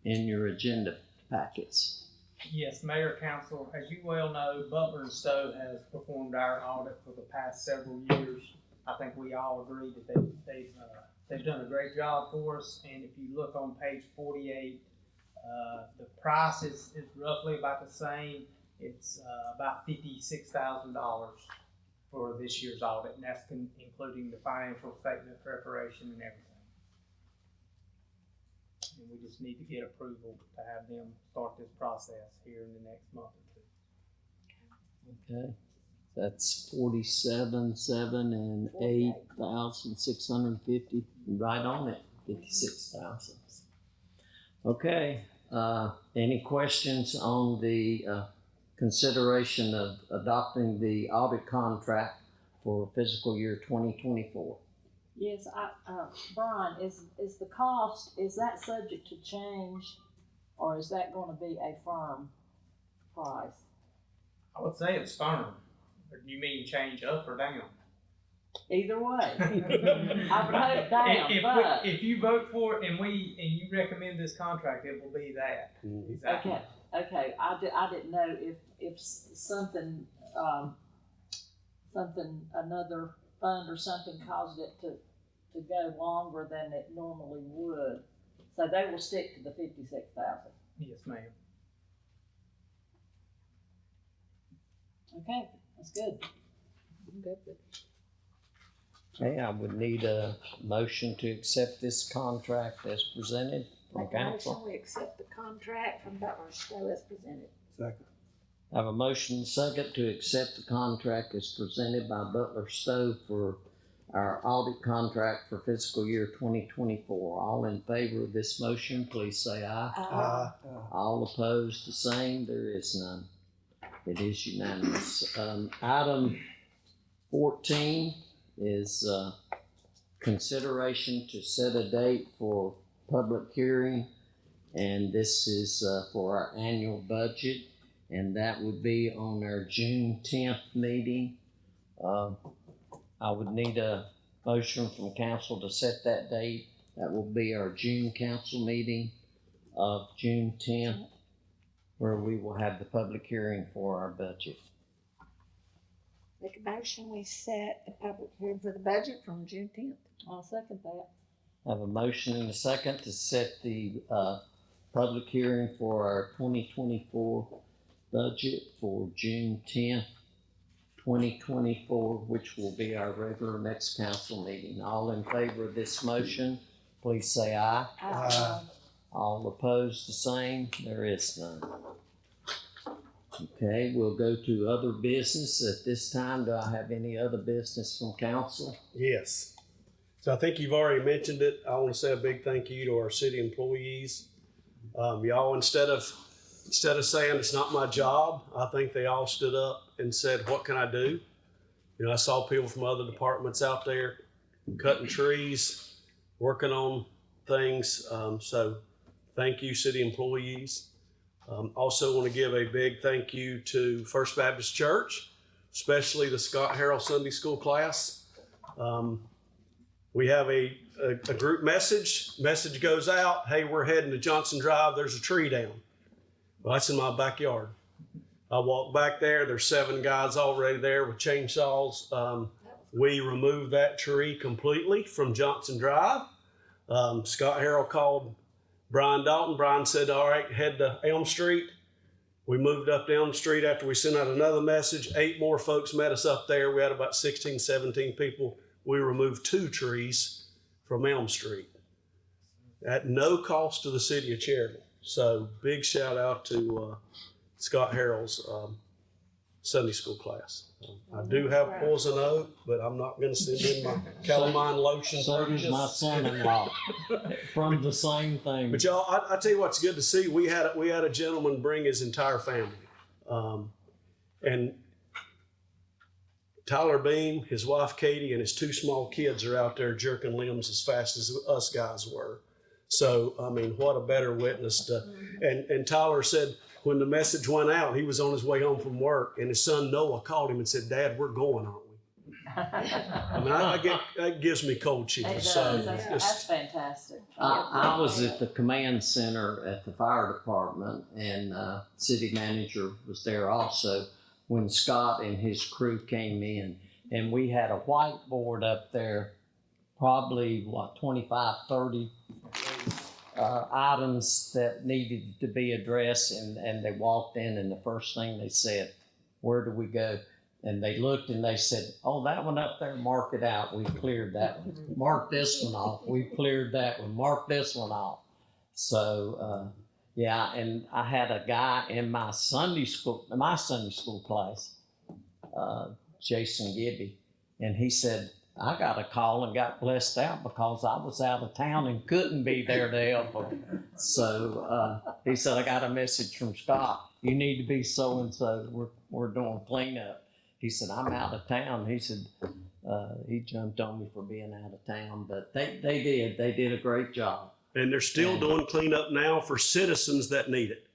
in your agenda packets. Yes, Mayor, Council, as you well know, Butler and Stowe has performed our audit for the past several years. I think we all agree that they've done a great job for us. And if you look on page 48, the price is roughly about the same. It's about $56,000 for this year's audit, and that's including the financial statement preparation and everything. And we just need to get approval to have them start this process here in the next month or two. Okay, that's 47,700 and 8,650, right on it, 56,000. Okay, any questions on the consideration of adopting the audit contract for fiscal year 2024? Yes, Brian, is the cost, is that subject to change, or is that gonna be a firm price? I would say it's firm, but you mean change up or down? Either way. I would hope down, but. If you vote for it and you recommend this contract, it will be that. Exactly. Okay, I didn't know if something, another fund or something caused it to go longer than it normally would. So they will stick to the 56,000. Yes, ma'am. Okay, that's good. I'm good with it. Okay, I would need a motion to accept this contract as presented from Make a motion, council. we accept the contract from Butler Stowe as presented. Second. I have a motion and second to accept the contract as presented by Butler Stowe for our audit contract for fiscal year 2024. All in favor of this motion, please say aye. All opposed, the same. There is none. It is unanimous. Item 14 is consideration to set a date for public hearing, and this is for our annual budget, and that would be on our June 10th meeting. I would need a motion from council to set that date. That will be our June council meeting of June 10th, where we will have the public hearing for our budget. Make a motion, we set a public hearing for the budget from June 10th. I'll second that. I have a motion and a second to set the public hearing for our 2024 budget for June 10th, 2024, which will be our regular next council meeting. All in favor of this motion, please say aye. All opposed, the same. There is none. Okay, we'll go to other business. At this time, do I have any other business from council? Yes. So I think you've already mentioned it. I want to say a big thank you to our city employees. Y'all, instead of saying it's not my job, I think they all stood up and said, what can I do? You know, I saw people from other departments out there cutting trees, working on things. So thank you, city employees. Also want to give a big thank you to First Baptist Church, especially the Scott Harrell Sunday School class. We have a group message. Message goes out, hey, we're heading to Johnson Drive. There's a tree down. Well, that's in my backyard. I walk back there. There's 7 guys already there with chainsaws. We removed that tree completely from Johnson Drive. Scott Harrell called Brian Dalton. Brian said, all right, head to Elm Street. We moved up to Elm Street after we sent out another message. 8 more folks met us up there. We had about 16, 17 people. We removed 2 trees from Elm Street at no cost to the city of Cherryville. So big shout out to Scott Harrell's Sunday school class. I do have poison oak, but I'm not going to send in my calamine lotion. So does my son-in-law from the same thing. But y'all, I tell you what's good to see. We had a gentleman bring his entire family, and Tyler Beam, his wife Katie, and his 2 small kids are out there jerking limbs as fast as us guys were. So I mean, what a better witness to. And Tyler said, when the message went out, he was on his way home from work, and his son Noah called him and said, "Dad, we're going, aren't we?" I mean, that gives me cold chills. So That's fantastic. I was at the command center at the fire department, and city manager was there also when Scott and his crew came in, and we had a whiteboard up there, probably 25, 30 items that needed to be addressed, and they walked in, and the first thing they said, "Where do we go?" And they looked and they said, "Oh, that one up there, mark it out. We cleared that one. Mark this one off. We cleared that one. Mark this one off." So yeah, and I had a guy in my Sunday school class, Jason Gibby, and he said, "I got a call and got blessed out because I was out of town and couldn't be there to help him." So he said, "I got a message from Scott. You need to be so-and-so. We're doing cleanup." He said, "I'm out of town." He said, he jumped on me for being out of town, but they did a great job. And they're still doing cleanup now for citizens that need it,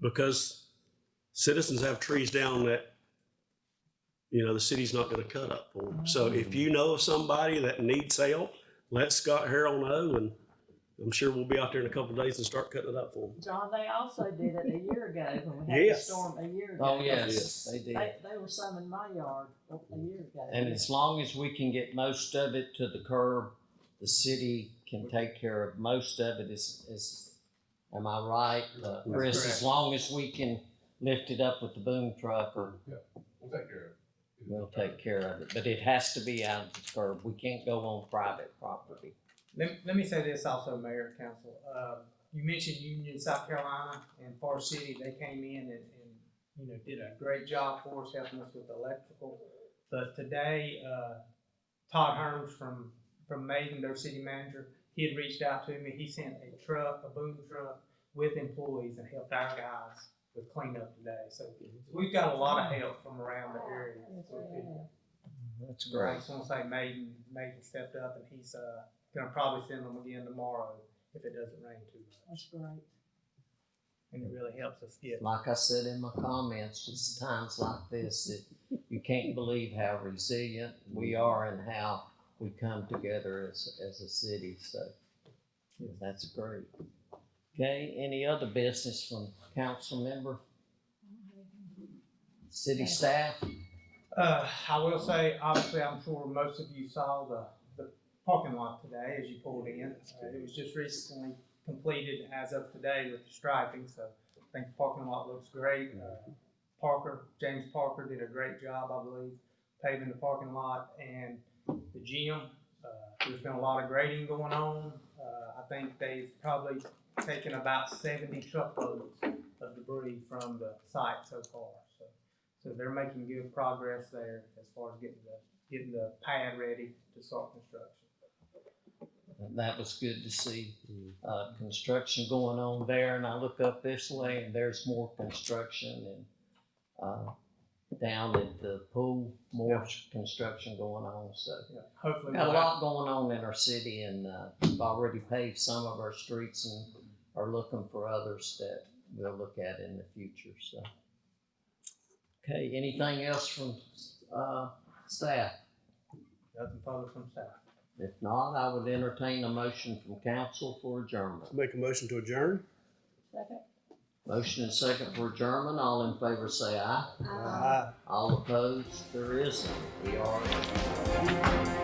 because citizens have trees down that, you know, the city's not going to cut up for them. So if you know of somebody that needs help, let Scott Harrell know, and I'm sure we'll be out there in a couple of days and start cutting it up for them. John, they also did it a year ago when we had the storm a year ago. Oh, yes, they did. They were some in my yard a year ago. And as long as we can get most of it to the curb, the city can take care of most of it. Is am I right, Chris? As long as we can lift it up with the boom truck, or We'll take care of it. we'll take care of it. But it has to be out of the curb. We can't go on private property. Let me say this also, Mayor, Council. You mentioned Union, South Carolina, and Forest City. They came in and did a great job for us, helping us with electrical. But today, Todd Herms from Maiden, their city manager, he had reached out to me. He sent a boom truck with employees, and helped our guys with cleanup today. So we've got a lot of help from around the area. That's great. I just want to say Maiden stepped up, and he's gonna probably send them again tomorrow if it doesn't rain too much. That's great. And it really helps us get. Like I said in my comments, it's times like this that you can't believe how resilient we are and how we come together as a city. So that's great. Okay, any other business from council member? City staff? I will say, obviously, I'm sure most of you saw the parking lot today as you pulled in. It was just recently completed as of today with the striping, so I think the parking lot looks great. James Parker did a great job, I believe, paving the parking lot and the gym. There's been a lot of grading going on. I think they've probably taken about 70 truckloads of debris from the site so far. So they're making good progress there as far as getting the pad ready to start construction. And that was good to see construction going on there. And I look up this way and there's more construction. And down at the pool, more construction going on, so. Hopefully. Got a we'll have- lot going on in our city, and we've already paved some of our streets and are looking for others that we'll look at in the future, so. Okay, anything else from staff? Nothing further from staff. If not, I would entertain a motion from council for adjournment. Make a motion to adjourn? Second. Motion and second for adjournment. All in favor say aye. Aye. All opposed, there isn't. We are.